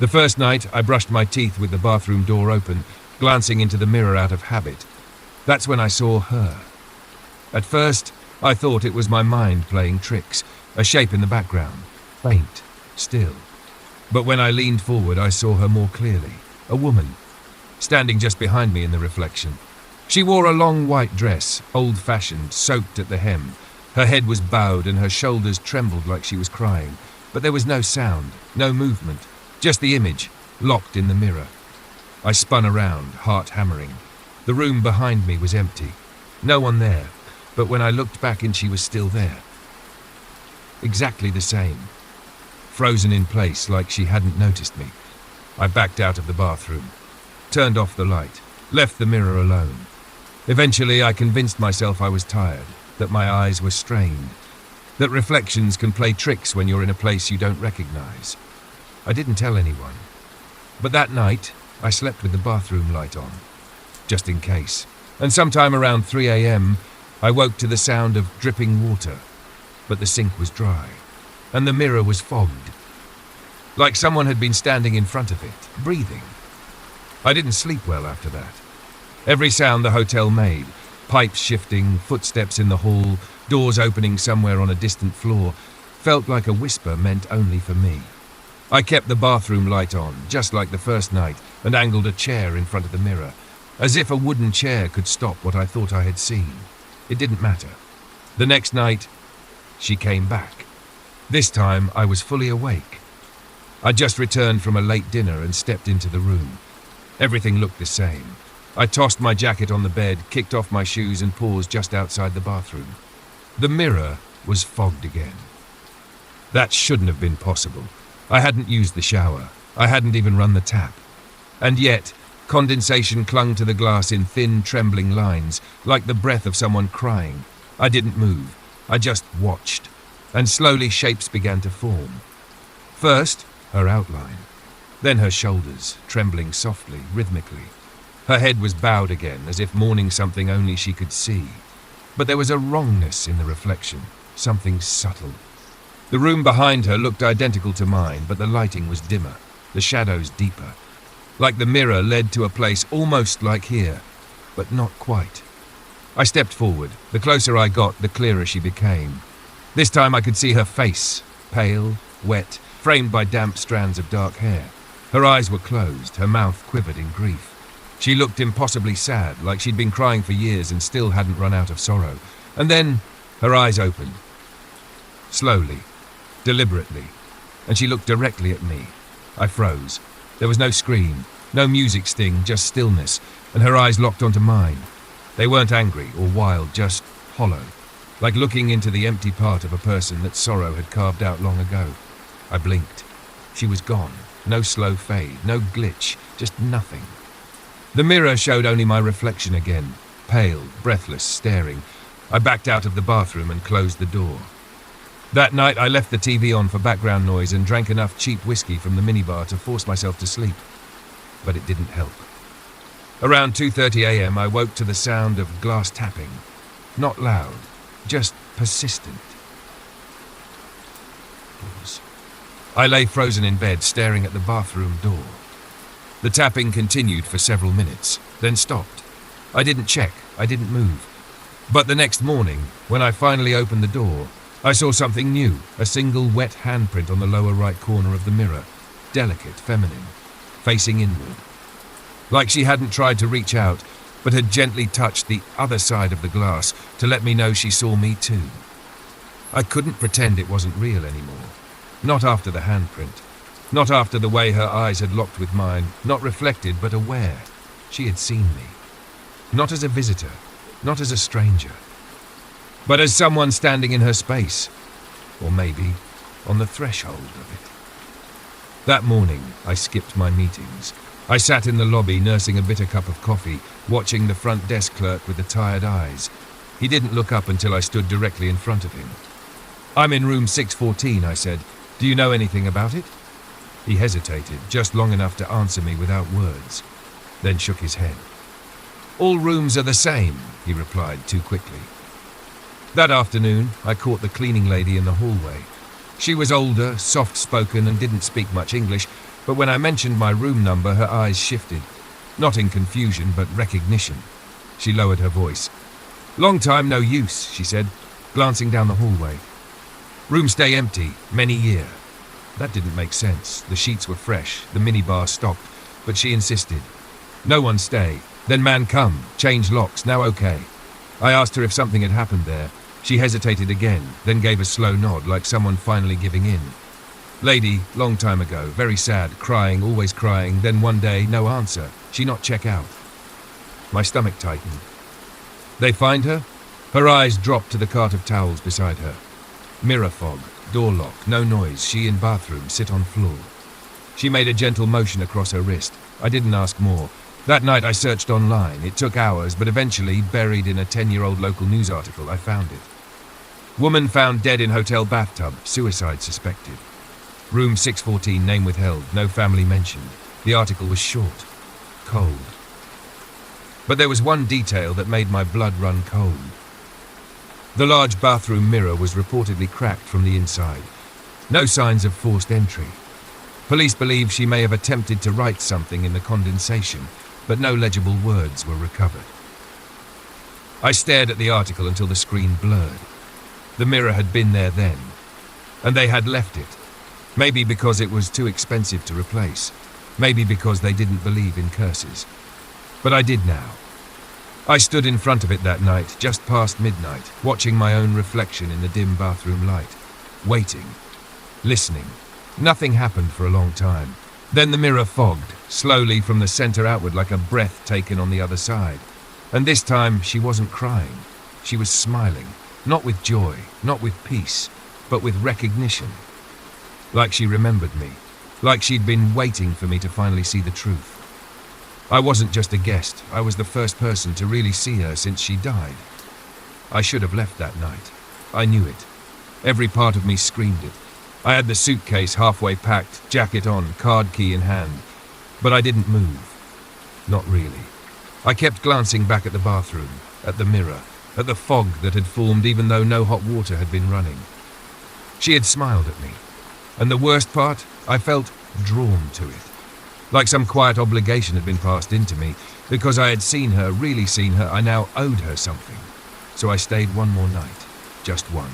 The first night, I brushed my teeth with the bathroom door open, glancing into the mirror out of habit. That's when I saw her. At first, I thought it was my mind playing tricks, a shape in the background, faint, still. But when I leaned forward, I saw her more clearly, a woman, standing just behind me in the reflection. She wore a long white dress, old-fashioned, soaked at the hem. Her head was bowed and her shoulders trembled like she was crying. But there was no sound, no movement, just the image, locked in the mirror. I spun around, heart hammering. The room behind me was empty. No one there, but when I looked back and she was still there. Exactly the same. Frozen in place like she hadn't noticed me. I backed out of the bathroom, turned off the light, left the mirror alone. Eventually I convinced myself I was tired, that my eyes were strained, that reflections can play tricks when you're in a place you don't recognize. I didn't tell anyone. But that night, I slept with the bathroom light on, just in case. And sometime around 3 a.m., I woke to the sound of dripping water. But the sink was dry, and the mirror was fogged. Like someone had been standing in front of it, breathing. I didn't sleep well after that. Every sound the hotel made, pipes shifting, footsteps in the hall, doors opening somewhere on a distant floor, felt like a whisper meant only for me. I kept the bathroom light on, just like the first night, and angled a chair in front of the mirror, as if a wooden chair could stop what I thought I had seen. It didn't matter. The next night, she came back. This time, I was fully awake. I'd just returned from a late dinner and stepped into the room. Everything looked the same. I tossed my jacket on the bed, kicked off my shoes and paused just outside the bathroom. The mirror was fogged again. That shouldn't have been possible. I hadn't used the shower. I hadn't even run the tap. And yet, condensation clung to the glass in thin, trembling lines, like the breath of someone crying. I didn't move. I just watched. And slowly shapes began to form. First, her outline. Then her shoulders, trembling softly, rhythmically. Her head was bowed again, as if mourning something only she could see. But there was a wrongness in the reflection, something subtle. The room behind her looked identical to mine, but the lighting was dimmer, the shadows deeper. Like the mirror led to a place almost like here, but not quite. I stepped forward. The closer I got, the clearer she became. This time I could see her face, pale, wet, framed by damp strands of dark hair. Her eyes were closed, her mouth quivered in grief. She looked impossibly sad, like she'd been crying for years and still hadn't run out of sorrow. And then her eyes opened. Slowly, deliberately, and she looked directly at me. I froze. There was no scream, no music sting, just stillness, and her eyes locked onto mine. They weren't angry or wild, just hollow, like looking into the empty part of a person that sorrow had carved out long ago. I blinked. She was gone. No slow fade, no glitch, just nothing. The mirror showed only my reflection again, pale, breathless, staring. I backed out of the bathroom and closed the door. That night I left the TV on for background noise and drank enough cheap whiskey from the minibar to force myself to sleep. But it didn't help. Around 2:30 a.m. I woke to the sound of glass tapping. Not loud, just persistent. I lay frozen in bed, staring at the bathroom door. The tapping continued for several minutes, then stopped. I didn't check, I didn't move. But the next morning, when I finally opened the door, I saw something new, a single wet handprint on the lower right corner of the mirror, delicate, feminine, facing inward. Like she hadn't tried to reach out, but had gently touched the other side of the glass to let me know she saw me too. I couldn't pretend it wasn't real anymore. Not after the handprint. Not after the way her eyes had locked with mine, not reflected but aware. She had seen me. Not as a visitor, not as a stranger, but as someone standing in her space, or maybe on the threshold of it. That morning, I skipped my meetings. I sat in the lobby nursing a bitter cup of coffee, watching the front desk clerk with the tired eyes. He didn't look up until I stood directly in front of him. "I'm in room 614, I said. "Do you know anything about it?" He hesitated, just long enough to answer me without words, then shook his head. "All rooms are the same," he replied too quickly. That afternoon, I caught the cleaning lady in the hallway. She was older, soft-spoken, and didn't speak much English, but when I mentioned my room number, her eyes shifted. Not in confusion, but recognition. She lowered her voice. "Long time no use," she said, glancing down the hallway. "Room stay empty, many year." That didn't make sense. The sheets were fresh, the minibar stocked, but she insisted. "No one stay. Then man come, change locks, now okay." I asked her if something had happened there. She hesitated again, then gave a slow nod, like someone finally giving in. "Lady, long time ago, very sad, crying, always crying, then one day, no answer. She not check out." My stomach tightened. "They find her?" Her eyes dropped to the cart of towels beside her. Mirror fog, door lock, no noise, she in bathroom, sit on floor. She made a gentle motion across her wrist. I didn't ask more. That night I searched online. It took hours, but eventually, buried in a 10-year-old local news article, I found it. Woman found dead in hotel bathtub, suicide suspected. Room 614, name withheld, no family mentioned. The article was short, cold. But there was one detail that made my blood run cold. The large bathroom mirror was reportedly cracked from the inside. No signs of forced entry. Police believe she may have attempted to write something in the condensation, but no legible words were recovered. I stared at the article until the screen blurred. The mirror had been there then, and they had left it. Maybe because it was too expensive to replace. Maybe because they didn't believe in curses. But I did now. I stood in front of it that night, just past midnight, watching my own reflection in the dim bathroom light. Waiting. Listening. Nothing happened for a long time. Then the mirror fogged, slowly from the center outward like a breath taken on the other side. And this time she wasn't crying. She was smiling. Not with joy, not with peace, but with recognition. Like she remembered me. Like she'd been waiting for me to finally see the truth. I wasn't just a guest. I was the first person to really see her since she died. I should have left that night. I knew it. Every part of me screamed it. I had the suitcase halfway packed, jacket on, card key in hand. But I didn't move. Not really. I kept glancing back at the bathroom, at the mirror, at the fog that had formed even though no hot water had been running. She had smiled at me. And the worst part, I felt drawn to it. Like some quiet obligation had been passed into me. Because I had seen her, really seen her, I now owed her something. So I stayed one more night. Just one.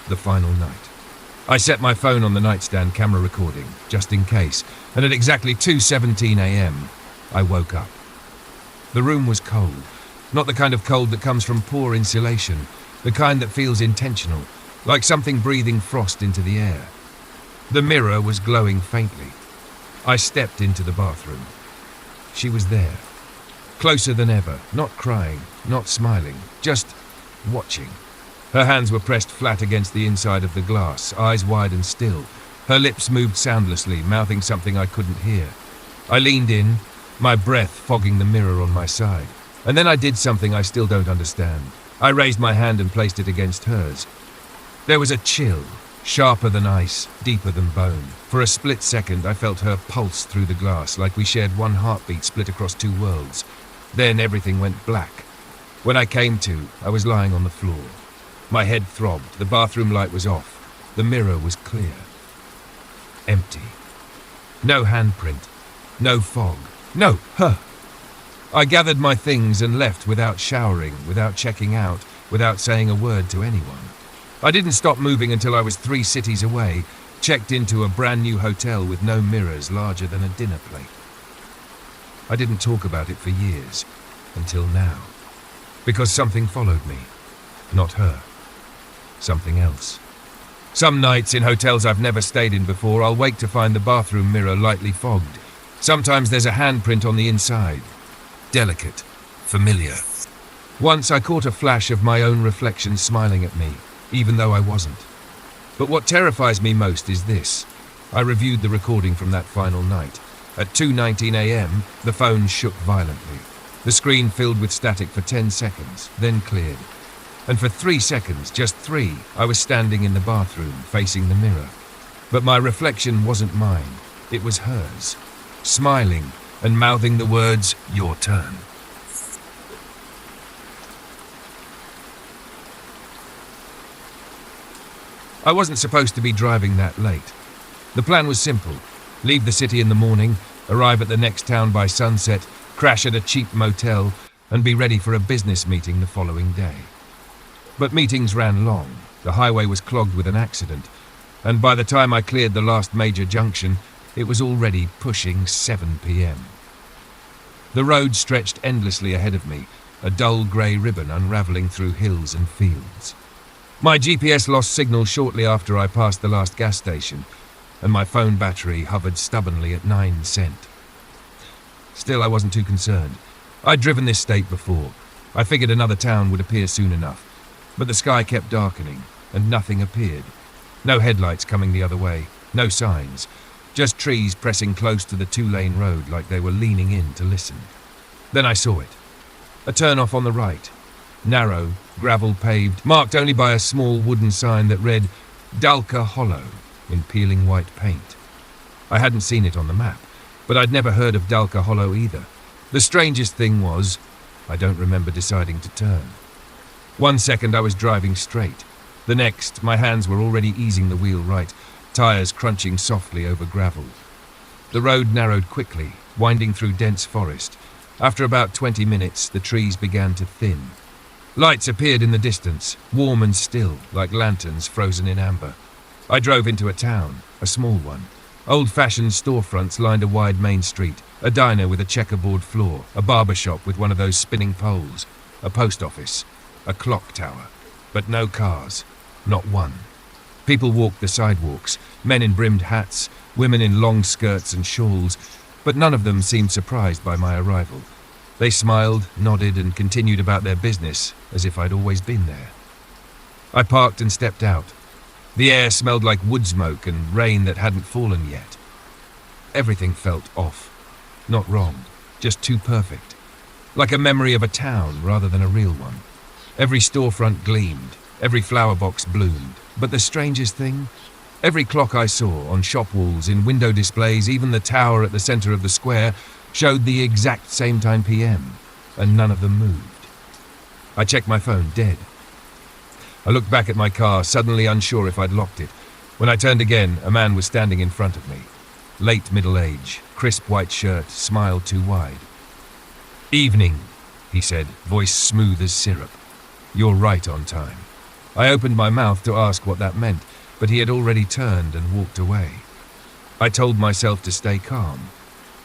The final night. I set my phone on the nightstand, camera recording, just in case, and at exactly 2:17 a.m., I woke up. The room was cold. Not the kind of cold that comes from poor insulation, the kind that feels intentional, like something breathing frost into the air. The mirror was glowing faintly. I stepped into the bathroom. She was there. Closer than ever, not crying, not smiling, just watching. Her hands were pressed flat against the inside of the glass, eyes wide and still. Her lips moved soundlessly, mouthing something I couldn't hear. I leaned in, my breath fogging the mirror on my side. And then I did something I still don't understand. I raised my hand and placed it against hers. There was a chill, sharper than ice, deeper than bone. For a split second, I felt her pulse through the glass, like we shared one heartbeat split across two worlds. Then everything went black. When I came to, I was lying on the floor. My head throbbed, the bathroom light was off. The mirror was clear. Empty. No handprint. No fog. No her. I gathered my things and left without showering, without checking out, without saying a word to anyone. I didn't stop moving until I was 3 cities away, checked into a brand new hotel with no mirrors larger than a dinner plate. I didn't talk about it for years, until now. Because something followed me. Not her. Something else. Some nights in hotels I've never stayed in before, I'll wake to find the bathroom mirror lightly fogged. Sometimes there's a handprint on the inside. Delicate. Familiar. Once I caught a flash of my own reflection smiling at me, even though I wasn't. But what terrifies me most is this. I reviewed the recording from that final night. At 2:19 a.m., the phone shook violently. The screen filled with static for 10 seconds, then cleared. And for 3 seconds, just 3, I was standing in the bathroom, facing the mirror. But my reflection wasn't mine. It was hers. Smiling and mouthing the words, "Your turn." I wasn't supposed to be driving that late. The plan was simple. Leave the city in the morning, arrive at the next town by sunset, crash at a cheap motel, and be ready for a business meeting the following day. But meetings ran long. The highway was clogged with an accident, and by the time I cleared the last major junction, it was already pushing 7 p.m. The road stretched endlessly ahead of me, a dull grey ribbon unravelling through hills and fields. My GPS lost signal shortly after I passed the last gas station, and my phone battery hovered stubbornly at 9 cents. Still, I wasn't too concerned. I'd driven this state before. I figured another town would appear soon enough. But the sky kept darkening, and nothing appeared. No headlights coming the other way, no signs. Just trees pressing close to the 2-lane road like they were leaning in to listen. Then I saw it. A turn-off on the right. Narrow, gravel-paved, marked only by a small wooden sign that read, "Dalka Hollow," in peeling white paint. I hadn't seen it on the map, but I'd never heard of Dalka Hollow either. The strangest thing was, I don't remember deciding to turn. 1 second I was driving straight. The next, my hands were already easing the wheel right, tires crunching softly over gravel. The road narrowed quickly, winding through dense forest. After about 20 minutes, the trees began to thin. Lights appeared in the distance, warm and still, like lanterns frozen in amber. I drove into a town, a small one. Old-fashioned storefronts lined a wide main street, a diner with a checkerboard floor, a barber shop with one of those spinning poles, a post office, a clock tower. But no cars, not one. People walked the sidewalks, men in brimmed hats, women in long skirts and shawls, but none of them seemed surprised by my arrival. They smiled, nodded, and continued about their business, as if I'd always been there. I parked and stepped out. The air smelled like wood smoke and rain that hadn't fallen yet. Everything felt off. Not wrong, just too perfect. Like a memory of a town rather than a real one. Every storefront gleamed, every flower box bloomed. But the strangest thing? Every clock I saw, on shop walls, in window displays, even the tower at the center of the square, showed the exact same time PM, and none of them moved. I checked my phone, dead. I looked back at my car, suddenly unsure if I'd locked it. When I turned again, a man was standing in front of me. Late middle age, crisp white shirt, smile too wide. "Evening," he said, voice smooth as syrup. "You're right on time." I opened my mouth to ask what that meant, but he had already turned and walked away. I told myself to stay calm.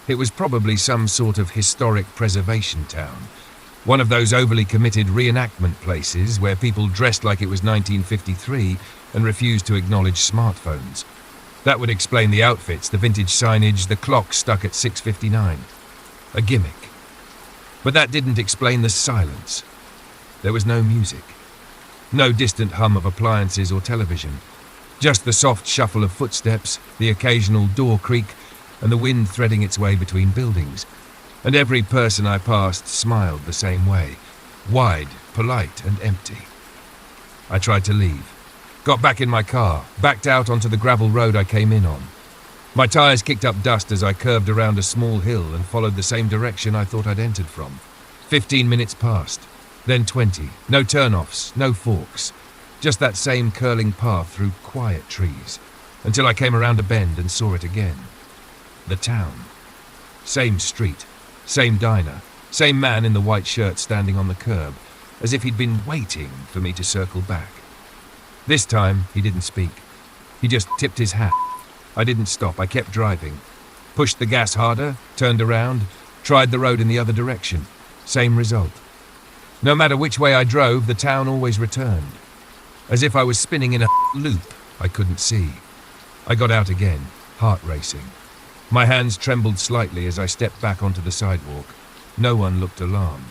It was probably some sort of historic preservation town, one of those overly committed reenactment places where people dressed like it was 1953 and refused to acknowledge smartphones. That would explain the outfits, the vintage signage, the clock stuck at 6:59. A gimmick. But that didn't explain the silence. There was no music. No distant hum of appliances or television. Just the soft shuffle of footsteps, the occasional door creak, and the wind threading its way between buildings. And every person I passed smiled the same way, wide, polite, and empty. I tried to leave. Got back in my car, backed out onto the gravel road I came in on. My tyres kicked up dust as I curved around a small hill and followed the same direction I thought I'd entered from. 15 minutes passed, then 20. No turn-offs, no forks. Just that same curling path through quiet trees, until I came around a bend and saw it again. The town. Same street, same diner, same man in the white shirt standing on the curb, as if he'd been waiting for me to circle back. This time, he didn't speak. He just tipped his hat. I didn't stop, I kept driving. Pushed the gas harder, turned around, tried the road in the other direction. Same result. No matter which way I drove, the town always returned. As if I was spinning in a loop I couldn't see. I got out again, heart racing. My hands trembled slightly as I stepped back onto the sidewalk. No one looked alarmed.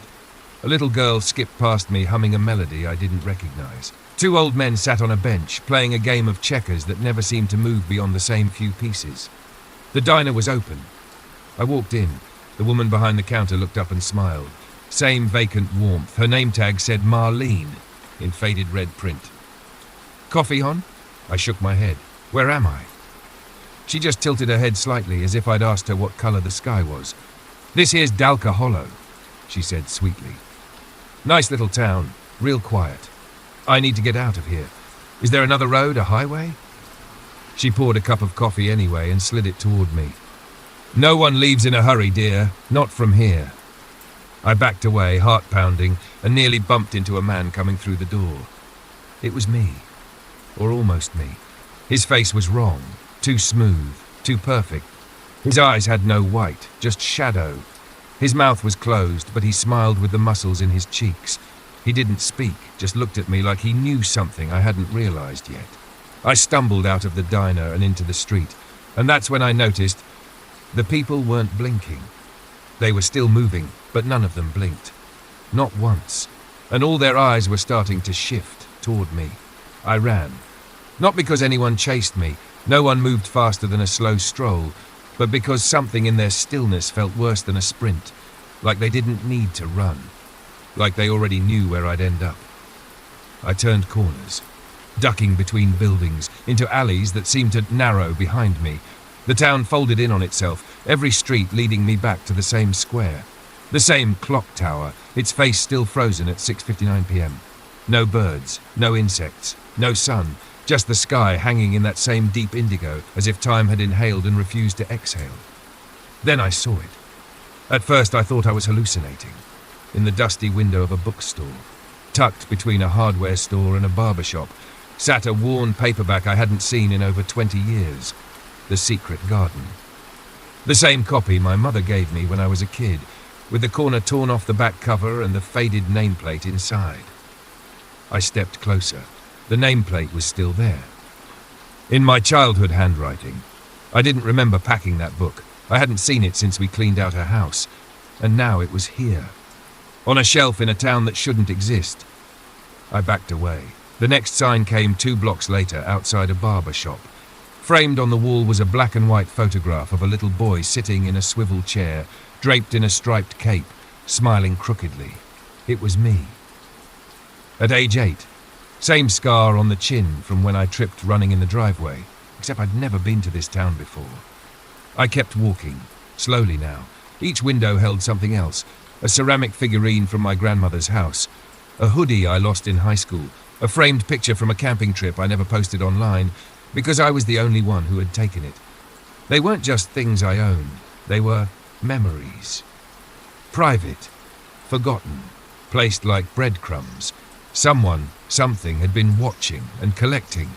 A little girl skipped past me humming a melody I didn't recognize. 2 old men sat on a bench, playing a game of checkers that never seemed to move beyond the same few pieces. The diner was open. I walked in. The woman behind the counter looked up and smiled. Same vacant warmth. Her name tag said Marlene in faded red print. Coffee on? I shook my head. Where am I? She just tilted her head slightly as if I'd asked her what colour the sky was. This here's Dalka Hollow, she said sweetly. Nice little town, real quiet. I need to get out of here. Is there another road, a highway? She poured a cup of coffee anyway and slid it toward me. No one leaves in a hurry, dear. Not from here. I backed away, heart pounding, and nearly bumped into a man coming through the door. It was me. Or almost me. His face was wrong. Too smooth. Too perfect. His eyes had no white, just shadow. His mouth was closed, but he smiled with the muscles in his cheeks. He didn't speak, just looked at me like he knew something I hadn't realized yet. I stumbled out of the diner and into the street, and that's when I noticed the people weren't blinking. They were still moving, but none of them blinked. Not once. And all their eyes were starting to shift toward me. I ran. Not because anyone chased me, no one moved faster than a slow stroll, but because something in their stillness felt worse than a sprint, like they didn't need to run. Like they already knew where I'd end up. I turned corners, ducking between buildings, into alleys that seemed to narrow behind me. The town folded in on itself, every street leading me back to the same square. The same clock tower, its face still frozen at 6:59 p.m. No birds, no insects, no sun, just the sky hanging in that same deep indigo, as if time had inhaled and refused to exhale. Then I saw it. At first I thought I was hallucinating. In the dusty window of a bookstore, tucked between a hardware store and a barber shop, sat a worn paperback I hadn't seen in over 20 years, The Secret Garden. The same copy my mother gave me when I was a kid, with the corner torn off the back cover and the faded nameplate inside. I stepped closer. The nameplate was still there. In my childhood handwriting. I didn't remember packing that book. I hadn't seen it since we cleaned out her house, and now it was here. On a shelf in a town that shouldn't exist. I backed away. The next sign came 2 blocks later outside a barber shop. Framed on the wall was a black and white photograph of a little boy sitting in a swivel chair, draped in a striped cape, smiling crookedly. It was me. At age 8. Same scar on the chin from when I tripped running in the driveway, except I'd never been to this town before. I kept walking, slowly now. Each window held something else. A ceramic figurine from my grandmother's house, a hoodie I lost in high school, a framed picture from a camping trip I never posted online because I was the only one who had taken it. They weren't just things I owned, they were memories. Private, forgotten, placed like breadcrumbs. Someone, something had been watching and collecting.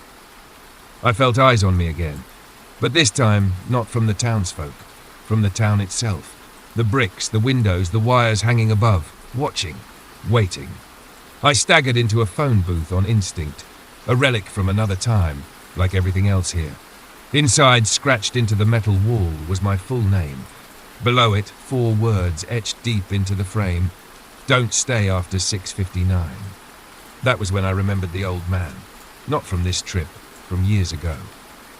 I felt eyes on me again, but this time not from the townsfolk, from the town itself. The bricks, the windows, the wires hanging above, watching, waiting. I staggered into a phone booth on instinct, a relic from another time, like everything else here. Inside, scratched into the metal wall, was my full name. Below it, 4 words etched deep into the frame. Don't stay after 6:59. That was when I remembered the old man. Not from this trip, from years ago.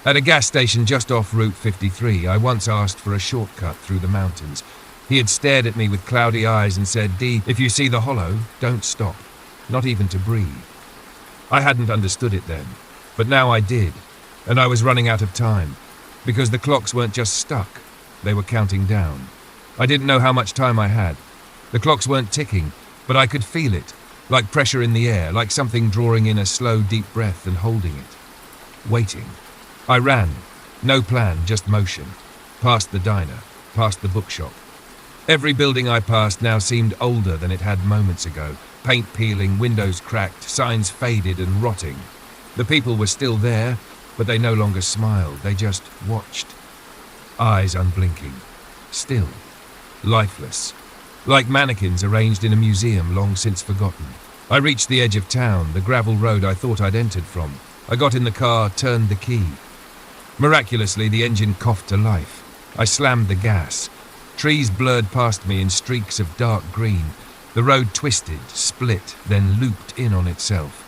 At a gas station just off Route 53, I once asked for a shortcut through the mountains. He had stared at me with cloudy eyes and said, "D, if you see the hollow, don't stop. Not even to breathe." I hadn't understood it then. But now I did, and I was running out of time, because the clocks weren't just stuck, they were counting down. I didn't know how much time I had. The clocks weren't ticking, but I could feel it, like pressure in the air, like something drawing in a slow, deep breath and holding it. Waiting. I ran. No plan, just motion. Past the diner, past the bookshop. Every building I passed now seemed older than it had moments ago. Paint peeling, windows cracked, signs faded and rotting. The people were still there, but they no longer smiled. They just watched. Eyes unblinking. Still. Lifeless. Like mannequins arranged in a museum long since forgotten. I reached the edge of town, the gravel road I thought I'd entered from. I got in the car, turned the key. Miraculously, the engine coughed to life. I slammed the gas. Trees blurred past me in streaks of dark green. The road twisted, split, then looped in on itself.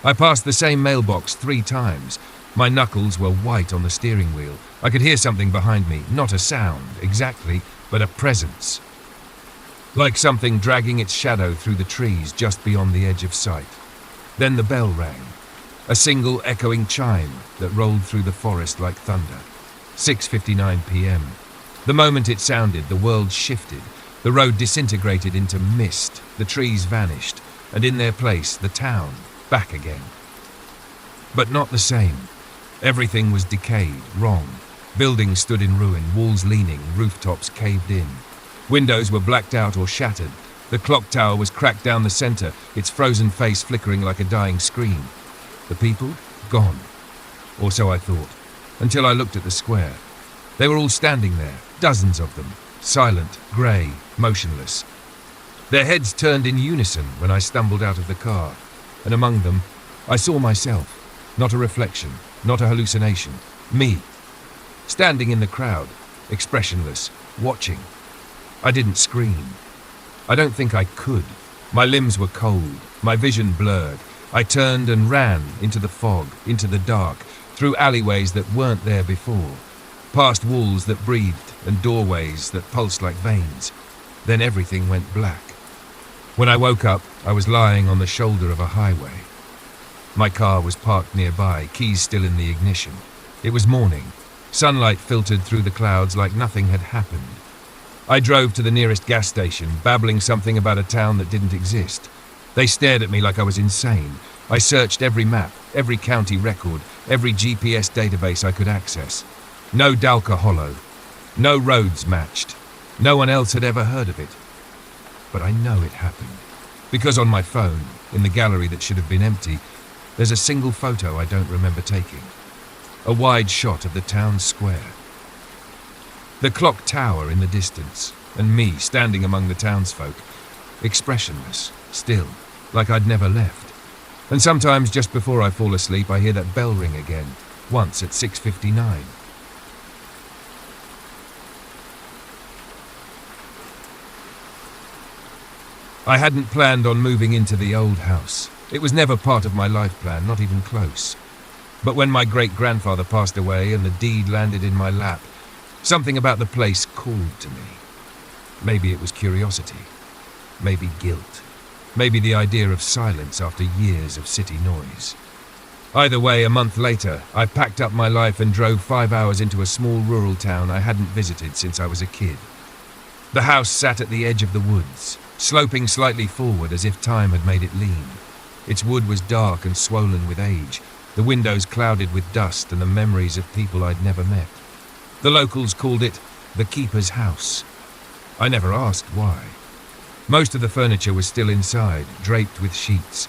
I passed the same mailbox 3 times. My knuckles were white on the steering wheel. I could hear something behind me, not a sound, exactly, but a presence. Like something dragging its shadow through the trees just beyond the edge of sight. Then the bell rang. A single echoing chime that rolled through the forest like thunder. 6:59 p.m. The moment it sounded, the world shifted. The road disintegrated into mist. The trees vanished. And in their place, the town, back again. But not the same. Everything was decayed, wrong. Buildings stood in ruin, walls leaning, rooftops caved in. Windows were blacked out or shattered. The clock tower was cracked down the center, its frozen face flickering like a dying screen. The people? Gone. Or so I thought, until I looked at the square. They were all standing there, dozens of them, silent, grey, motionless. Their heads turned in unison when I stumbled out of the car, and among them, I saw myself, not a reflection, not a hallucination, me, standing in the crowd, expressionless, watching. I didn't scream. I don't think I could. My limbs were cold, my vision blurred. I turned and ran into the fog, into the dark, through alleyways that weren't there before, past walls that breathed and doorways that pulsed like veins. Then everything went black. When I woke up, I was lying on the shoulder of a highway. My car was parked nearby, keys still in the ignition. It was morning. Sunlight filtered through the clouds like nothing had happened. I drove to the nearest gas station, babbling something about a town that didn't exist. They stared at me like I was insane. I searched every map, every county record, every GPS database I could access. No Dalka Hollow. No roads matched. No one else had ever heard of it. But I know it happened. Because on my phone, in the gallery that should have been empty, there's a single photo I don't remember taking. A wide shot of the town square. The clock tower in the distance, and me standing among the townsfolk, expressionless, still, like I'd never left. And sometimes just before I fall asleep, I hear that bell ring again, once at 6:59. I hadn't planned on moving into the old house. It was never part of my life plan, not even close. But when my great-grandfather passed away and the deed landed in my lap, something about the place called to me. Maybe it was curiosity. Maybe guilt. Maybe the idea of silence after years of city noise. Either way, a month later, I packed up my life and drove 5 hours into a small rural town I hadn't visited since I was a kid. The house sat at the edge of the woods, sloping slightly forward as if time had made it lean. Its wood was dark and swollen with age, the windows clouded with dust and the memories of people I'd never met. The locals called it the keeper's house. I never asked why. Most of the furniture was still inside, draped with sheets.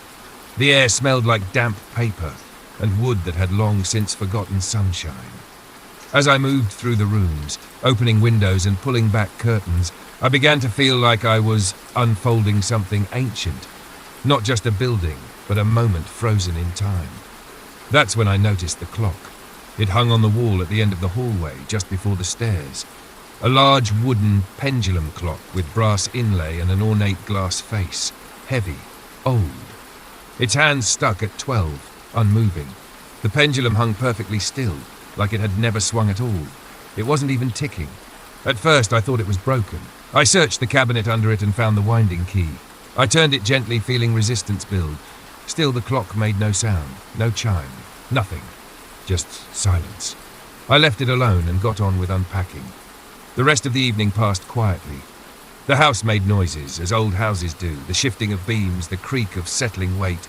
The air smelled like damp paper and wood that had long since forgotten sunshine. As I moved through the rooms, opening windows and pulling back curtains, I began to feel like I was unfolding something ancient. Not just a building, but a moment frozen in time. That's when I noticed the clock. It hung on the wall at the end of the hallway, just before the stairs. A large wooden pendulum clock with brass inlay and an ornate glass face. Heavy, old. Its hands stuck at 12, unmoving. The pendulum hung perfectly still, like it had never swung at all. It wasn't even ticking. At first I thought it was broken. I searched the cabinet under it and found the winding key. I turned it gently, feeling resistance build. Still the clock made no sound, no chime. Nothing. Just silence. I left it alone and got on with unpacking. The rest of the evening passed quietly. The house made noises, as old houses do, the shifting of beams, the creak of settling weight.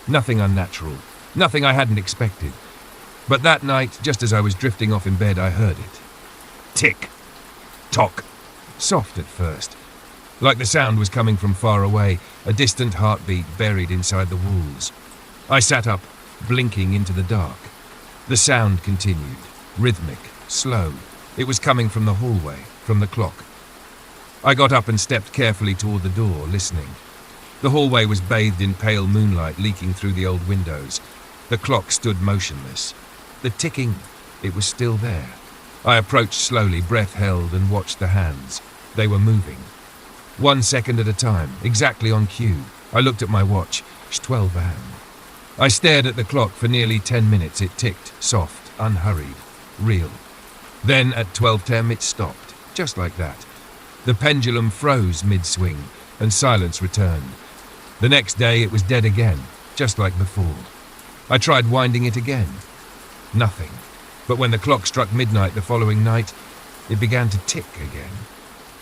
Nothing unnatural, nothing I hadn't expected. But that night, just as I was drifting off in bed, I heard it. Tick. Tock. Soft at first. Like the sound was coming from far away, a distant heartbeat buried inside the walls. I sat up, blinking into the dark. The sound continued, rhythmic, slow. It was coming from the hallway, from the clock. I got up and stepped carefully toward the door, listening. The hallway was bathed in pale moonlight leaking through the old windows. The clock stood motionless. The ticking, it was still there. I approached slowly, breath held, and watched the hands. They were moving. 1 second at a time, exactly on cue. I looked at my watch. It's 12 a.m. I stared at the clock for nearly 10 minutes. It ticked, soft, unhurried, real. Then at 12:10 it stopped, just like that. The pendulum froze mid-swing, and silence returned. The next day it was dead again, just like before. I tried winding it again. Nothing. But when the clock struck midnight the following night, it began to tick again.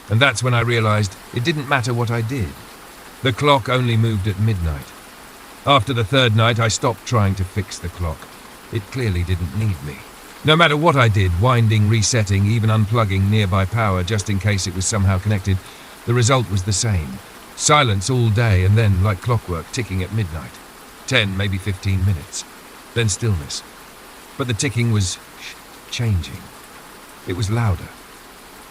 And that's when I realized it didn't matter what I did. The clock only moved at midnight. After the third night, I stopped trying to fix the clock. It clearly didn't need me. No matter what I did, winding, resetting, even unplugging nearby power just in case it was somehow connected, the result was the same. Silence all day and then, like clockwork, ticking at midnight. 10, maybe 15 minutes. Then stillness. But the ticking was changing. It was louder.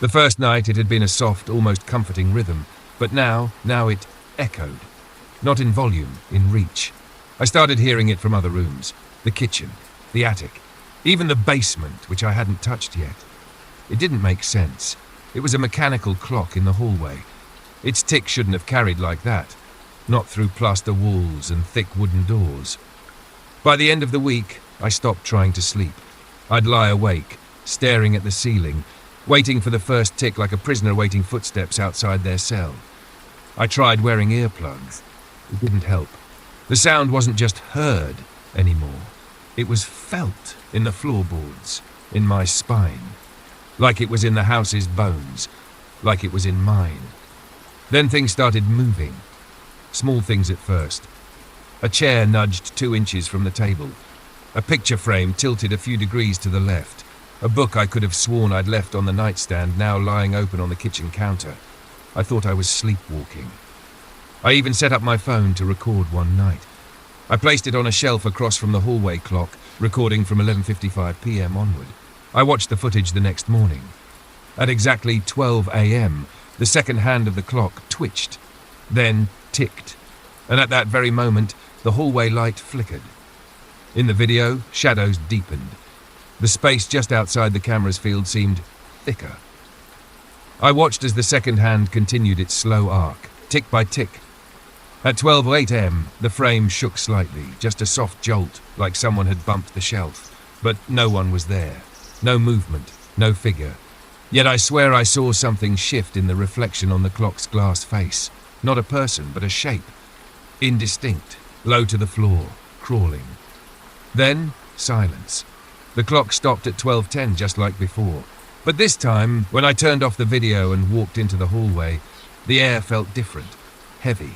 The first night it had been a soft, almost comforting rhythm, but now it echoed. Not in volume, in reach. I started hearing it from other rooms. The kitchen, the attic, even the basement, which I hadn't touched yet. It didn't make sense. It was a mechanical clock in the hallway. Its tick shouldn't have carried like that. Not through plaster walls and thick wooden doors. By the end of the week, I stopped trying to sleep. I'd lie awake, staring at the ceiling, waiting for the first tick like a prisoner waiting footsteps outside their cell. I tried wearing earplugs. It didn't help. The sound wasn't just heard anymore. It was felt in the floorboards, in my spine. Like it was in the house's bones. Like it was in mine. Then things started moving. Small things at first. A chair nudged 2 inches from the table. A picture frame tilted a few degrees to the left. A book I could have sworn I'd left on the nightstand now lying open on the kitchen counter. I thought I was sleepwalking. I even set up my phone to record one night. I placed it on a shelf across from the hallway clock, recording from 11:55 p.m. onward. I watched the footage the next morning. At exactly 12 a.m., the second hand of the clock twitched, then ticked, and at that very moment, the hallway light flickered. In the video, shadows deepened. The space just outside the camera's field seemed thicker. I watched as the second hand continued its slow arc, tick by tick. At 12:08 a.m., the frame shook slightly, just a soft jolt, like someone had bumped the shelf. But no one was there. No movement, no figure. Yet I swear I saw something shift in the reflection on the clock's glass face. Not a person, but a shape. Indistinct, low to the floor, crawling. Then, silence. The clock stopped at 12:10, just like before. But this time, when I turned off the video and walked into the hallway, the air felt different, heavy,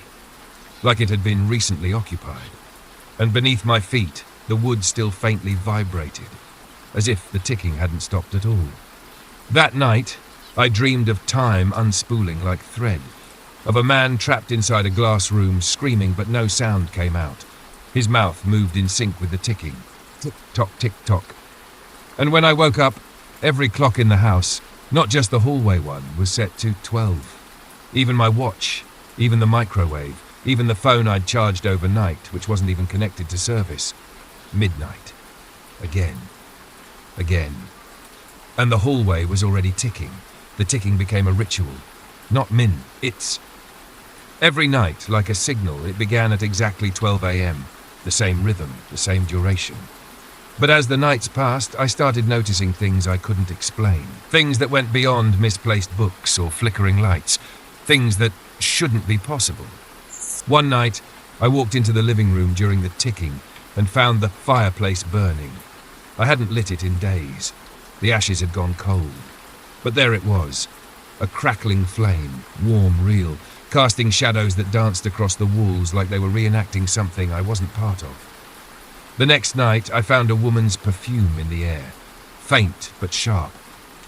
like it had been recently occupied. And beneath my feet, the wood still faintly vibrated, as if the ticking hadn't stopped at all. That night, I dreamed of time unspooling like thread, of a man trapped inside a glass room screaming but no sound came out. His mouth moved in sync with the ticking. Tick-tock, tick-tock. And when I woke up, every clock in the house, not just the hallway one, was set to 12. Even my watch, even the microwave, even the phone I'd charged overnight, which wasn't even connected to service. Midnight. Again. Again. And the hallway was already ticking. The ticking became a ritual. Not it's. Every night, like a signal, it began at exactly 12 a.m. The same rhythm, the same duration. But as the nights passed, I started noticing things I couldn't explain. Things that went beyond misplaced books or flickering lights. Things that shouldn't be possible. One night, I walked into the living room during the ticking, and found the fireplace burning. I hadn't lit it in days. The ashes had gone cold. But there it was, a crackling flame, warm, real, casting shadows that danced across the walls like they were reenacting something I wasn't part of. The next night, I found a woman's perfume in the air, faint but sharp,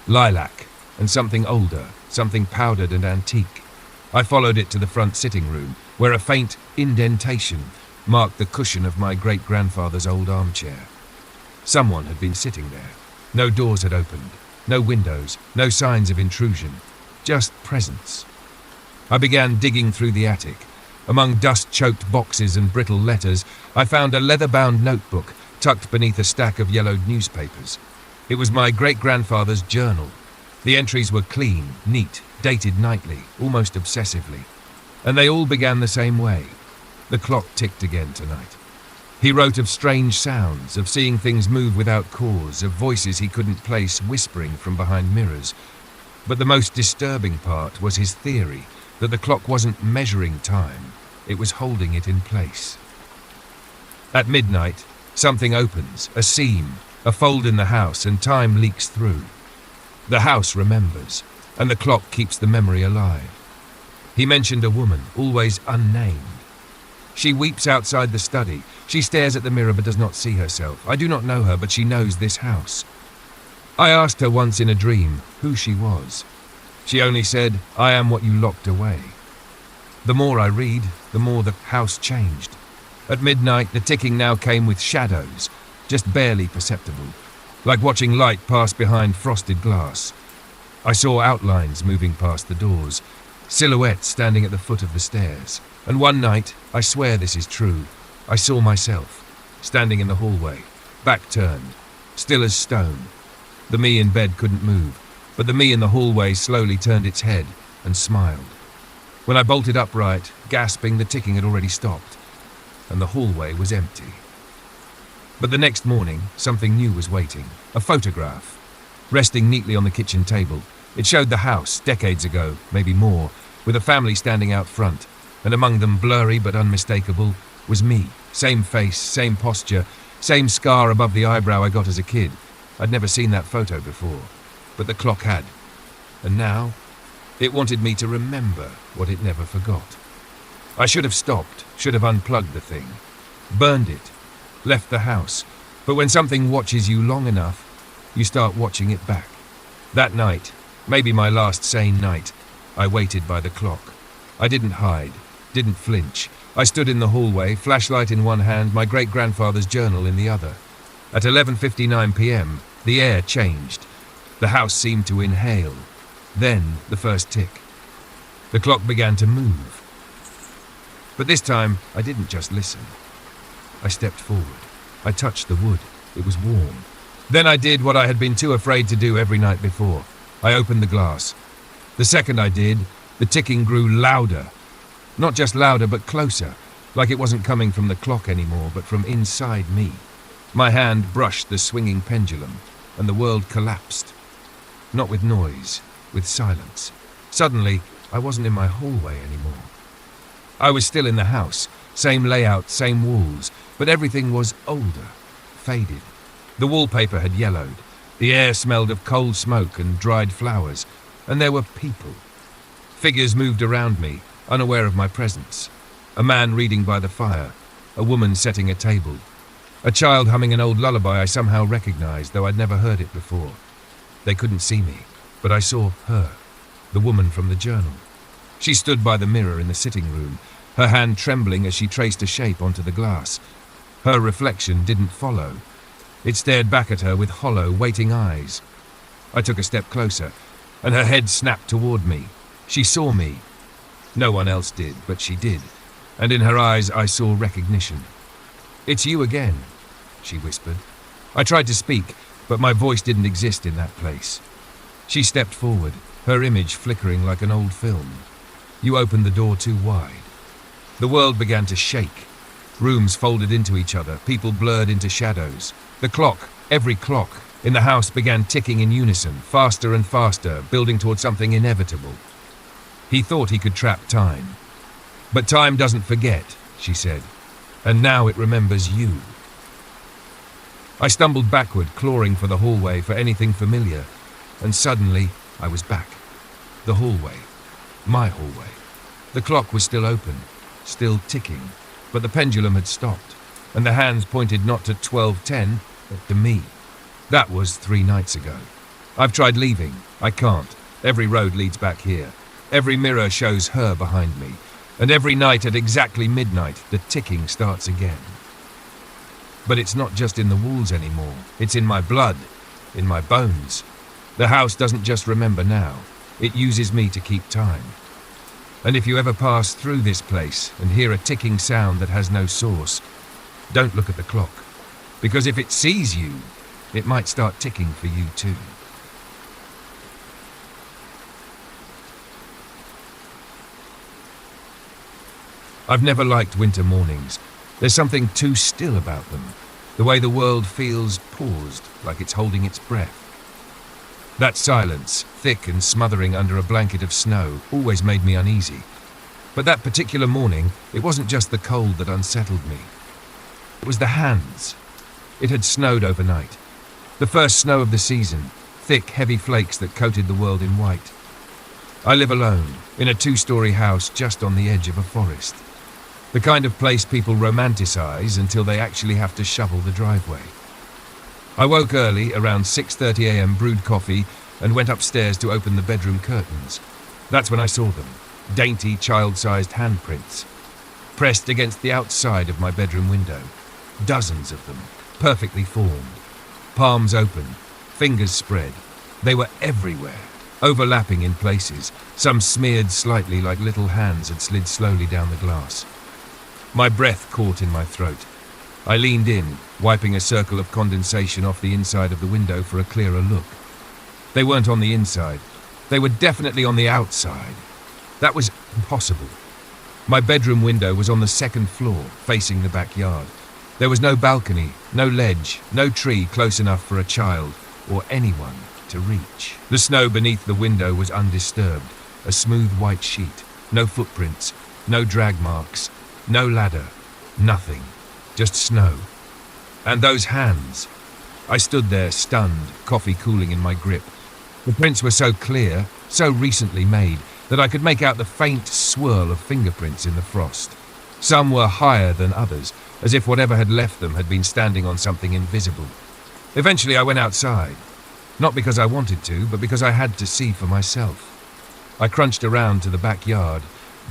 lilac, and something older, something powdered and antique. I followed it to the front sitting room, where a faint indentation marked the cushion of my great-grandfather's old armchair. Someone had been sitting there. No doors had opened, no windows, no signs of intrusion, just presence. I began digging through the attic. Among dust-choked boxes and brittle letters, I found a leather-bound notebook tucked beneath a stack of yellowed newspapers. It was my great-grandfather's journal. The entries were clean, neat, dated nightly, almost obsessively. And they all began the same way. The clock ticked again tonight. He wrote of strange sounds, of seeing things move without cause, of voices he couldn't place whispering from behind mirrors. But the most disturbing part was his theory that the clock wasn't measuring time, it was holding it in place. At midnight, something opens, a seam, a fold in the house, and time leaks through. The house remembers, and the clock keeps the memory alive. He mentioned a woman, always unnamed. She weeps outside the study. She stares at the mirror but does not see herself. I do not know her, but she knows this house. I asked her once in a dream who she was. She only said, "I am what you locked away." The more I read, the more the house changed. At midnight, the ticking now came with shadows, just barely perceptible, like watching light pass behind frosted glass. I saw outlines moving past the doors, silhouettes standing at the foot of the stairs. And one night, I swear this is true, I saw myself, standing in the hallway, back turned, still as stone. The me in bed couldn't move, but the me in the hallway slowly turned its head and smiled. When I bolted upright, gasping, the ticking had already stopped, and the hallway was empty. But the next morning, something new was waiting, a photograph, resting neatly on the kitchen table. It showed the house, decades ago, maybe more, with a family standing out front, and among them, blurry but unmistakable, was me. Same face, same posture, same scar above the eyebrow I got as a kid. I'd never seen that photo before, but the clock had. And now, it wanted me to remember what it never forgot. I should have stopped, should have unplugged the thing, burned it, left the house. But when something watches you long enough, you start watching it back. That night, maybe my last sane night, I waited by the clock. I didn't hide, didn't flinch. I stood in the hallway, flashlight in one hand, my great-grandfather's journal in the other. At 11:59 p.m., the air changed. The house seemed to inhale. Then, the first tick. The clock began to move. But this time, I didn't just listen. I stepped forward. I touched the wood. It was warm. Then I did what I had been too afraid to do every night before. I opened the glass. The second I did, the ticking grew louder. Not just louder, but closer, like it wasn't coming from the clock anymore, but from inside me. My hand brushed the swinging pendulum, and the world collapsed. Not with noise, with silence. Suddenly, I wasn't in my hallway anymore. I was still in the house, same layout, same walls, but everything was older, faded. The wallpaper had yellowed. The air smelled of cold smoke and dried flowers, and there were people. Figures moved around me, unaware of my presence. A man reading by the fire, a woman setting a table, a child humming an old lullaby I somehow recognized, though I'd never heard it before. They couldn't see me, but I saw her, the woman from the journal. She stood by the mirror in the sitting room, her hand trembling as she traced a shape onto the glass. Her reflection didn't follow. It stared back at her with hollow, waiting eyes. I took a step closer, and her head snapped toward me. She saw me. No one else did, but she did, and in her eyes I saw recognition. "It's you again," she whispered. I tried to speak, but my voice didn't exist in that place. She stepped forward, her image flickering like an old film. "You opened the door too wide." The world began to shake. Rooms folded into each other, people blurred into shadows. The clock, every clock, in the house began ticking in unison, faster and faster, building toward something inevitable. He thought he could trap time. "But time doesn't forget," she said, "and now it remembers you." I stumbled backward, clawing for the hallway for anything familiar, and suddenly I was back. The hallway. My hallway. The clock was still open, still ticking, but the pendulum had stopped, and the hands pointed not to 12:10, but to me. That was 3 nights ago. I've tried leaving. I can't. Every road leads back here. Every mirror shows her behind me, and every night at exactly midnight, the ticking starts again. But it's not just in the walls anymore. It's in my blood, in my bones. The house doesn't just remember now. It uses me to keep time. And if you ever pass through this place and hear a ticking sound that has no source, don't look at the clock. Because if it sees you, it might start ticking for you too. I've never liked winter mornings. There's something too still about them. The way the world feels paused, like it's holding its breath. That silence, thick and smothering under a blanket of snow, always made me uneasy. But that particular morning, it wasn't just the cold that unsettled me. It was the hands. It had snowed overnight. The first snow of the season, thick, heavy flakes that coated the world in white. I live alone, in a 2-story house just on the edge of a forest. The kind of place people romanticize until they actually have to shovel the driveway. I woke early, around 6:30 a.m., brewed coffee, and went upstairs to open the bedroom curtains. That's when I saw them, dainty, child-sized handprints, pressed against the outside of my bedroom window. Dozens of them, perfectly formed. Palms open, fingers spread. They were everywhere, overlapping in places, some smeared slightly like little hands had slid slowly down the glass. My breath caught in my throat. I leaned in, wiping a circle of condensation off the inside of the window for a clearer look. They weren't on the inside. They were definitely on the outside. That was impossible. My bedroom window was on the 2nd floor, facing the backyard. There was no balcony, no ledge, no tree close enough for a child or anyone to reach. The snow beneath the window was undisturbed, a smooth white sheet. No footprints, no drag marks, no ladder, nothing. Just snow. And those hands. I stood there, stunned, coffee cooling in my grip. The prints were so clear, so recently made, that I could make out the faint swirl of fingerprints in the frost. Some were higher than others, as if whatever had left them had been standing on something invisible. Eventually I went outside. Not because I wanted to, but because I had to see for myself. I crunched around to the backyard,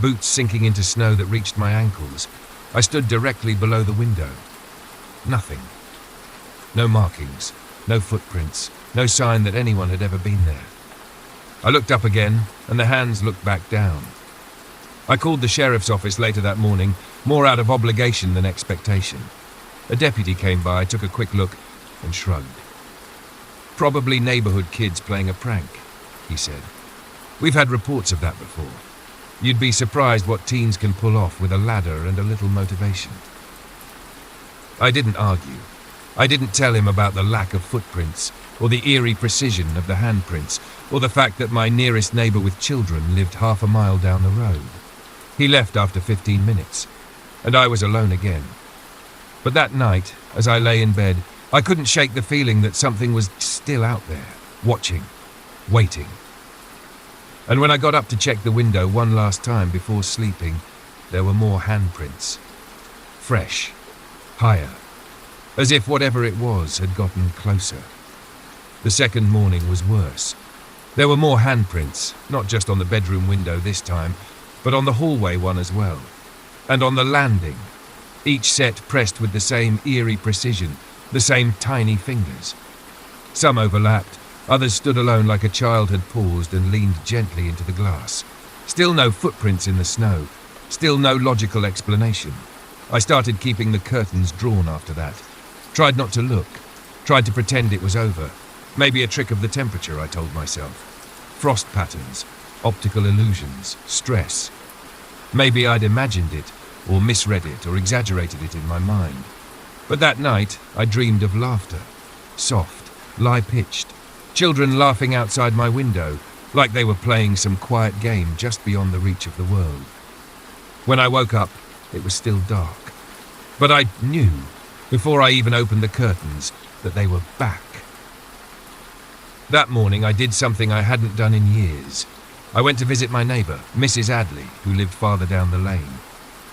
boots sinking into snow that reached my ankles. I stood directly below the window. Nothing. No markings, no footprints, no sign that anyone had ever been there. I looked up again, and the hands looked back down. I called the sheriff's office later that morning, more out of obligation than expectation. A deputy came by, took a quick look, and shrugged. Probably neighborhood kids playing a prank, he said. We've had reports of that before. You'd be surprised what teens can pull off with a ladder and a little motivation. I didn't argue. I didn't tell him about the lack of footprints, or the eerie precision of the handprints, or the fact that my nearest neighbor with children lived half a mile down the road. He left after 15 minutes, and I was alone again. But that night, as I lay in bed, I couldn't shake the feeling that something was still out there, watching, waiting. And when I got up to check the window one last time before sleeping, there were more handprints. Fresh, higher, as if whatever it was had gotten closer. The second morning was worse. There were more handprints, not just on the bedroom window this time, but on the hallway one as well. And on the landing, each set pressed with the same eerie precision, the same tiny fingers. Some overlapped, others stood alone like a child had paused and leaned gently into the glass. Still no footprints in the snow, still no logical explanation. I started keeping the curtains drawn after that. Tried not to look, tried to pretend it was over. Maybe a trick of the temperature, I told myself. Frost patterns, optical illusions, stress. Maybe I'd imagined it, or misread it, or exaggerated it in my mind. But that night, I dreamed of laughter. Soft, lie-pitched. Children laughing outside my window, like they were playing some quiet game just beyond the reach of the world. When I woke up, it was still dark. But I knew before I even opened the curtains, that they were back. That morning I did something I hadn't done in years. I went to visit my neighbour, Mrs. Adley, who lived farther down the lane.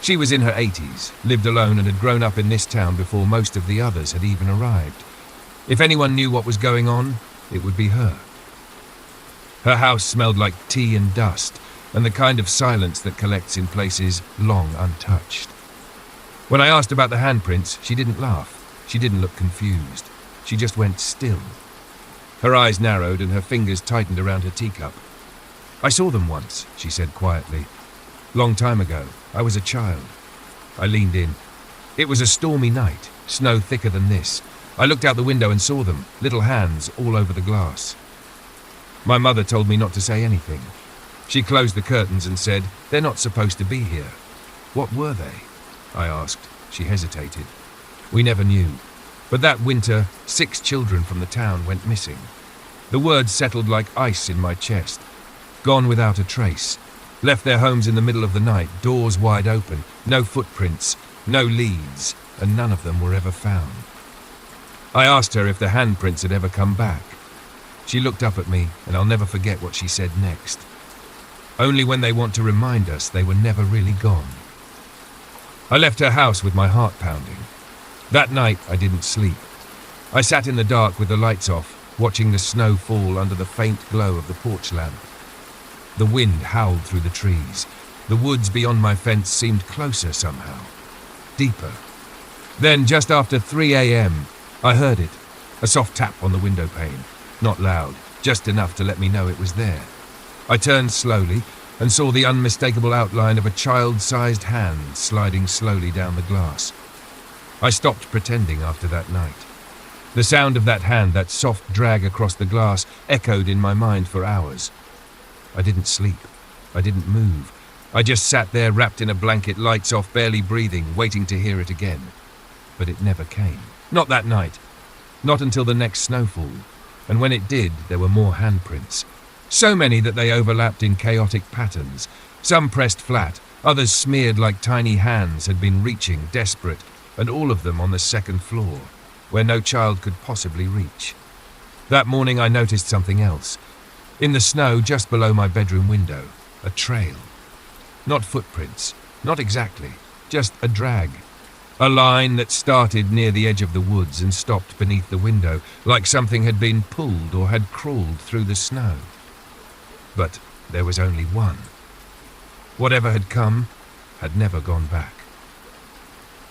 She was in her 80s, lived alone and had grown up in this town before most of the others had even arrived. If anyone knew what was going on, it would be her. Her house smelled like tea and dust, and the kind of silence that collects in places long untouched. When I asked about the handprints, she didn't laugh. She didn't look confused. She just went still. Her eyes narrowed and her fingers tightened around her teacup. "I saw them once," she said quietly. "Long time ago. I was a child." I leaned in. It was a stormy night, snow thicker than this. I looked out the window and saw them, little hands all over the glass. My mother told me not to say anything. She closed the curtains and said, "They're not supposed to be here." "What were they?" I asked. She hesitated. "We never knew. But that winter, 6 children from the town went missing." The words settled like ice in my chest. Gone without a trace. Left their homes in the middle of the night, doors wide open, no footprints, no leads, and none of them were ever found. I asked her if the handprints had ever come back. She looked up at me, and I'll never forget what she said next. "Only when they want to remind us they were never really gone." I left her house with my heart pounding. That night I didn't sleep. I sat in the dark with the lights off, watching the snow fall under the faint glow of the porch lamp. The wind howled through the trees. The woods beyond my fence seemed closer somehow, deeper. Then, just after 3 a.m., I heard it, a soft tap on the window pane. Not loud, just enough to let me know it was there. I turned slowly and saw the unmistakable outline of a child-sized hand sliding slowly down the glass. I stopped pretending after that night. The sound of that hand, that soft drag across the glass, echoed in my mind for hours. I didn't sleep. I didn't move. I just sat there wrapped in a blanket, lights off, barely breathing, waiting to hear it again. But it never came. Not that night. Not until the next snowfall. And when it did, there were more handprints. So many that they overlapped in chaotic patterns. Some pressed flat, others smeared like tiny hands had been reaching, desperate, and all of them on the second floor, where no child could possibly reach. That morning I noticed something else. In the snow just below my bedroom window, a trail. Not footprints, not exactly, just a drag. A line that started near the edge of the woods and stopped beneath the window, like something had been pulled or had crawled through the snow. But there was only one. Whatever had come had never gone back.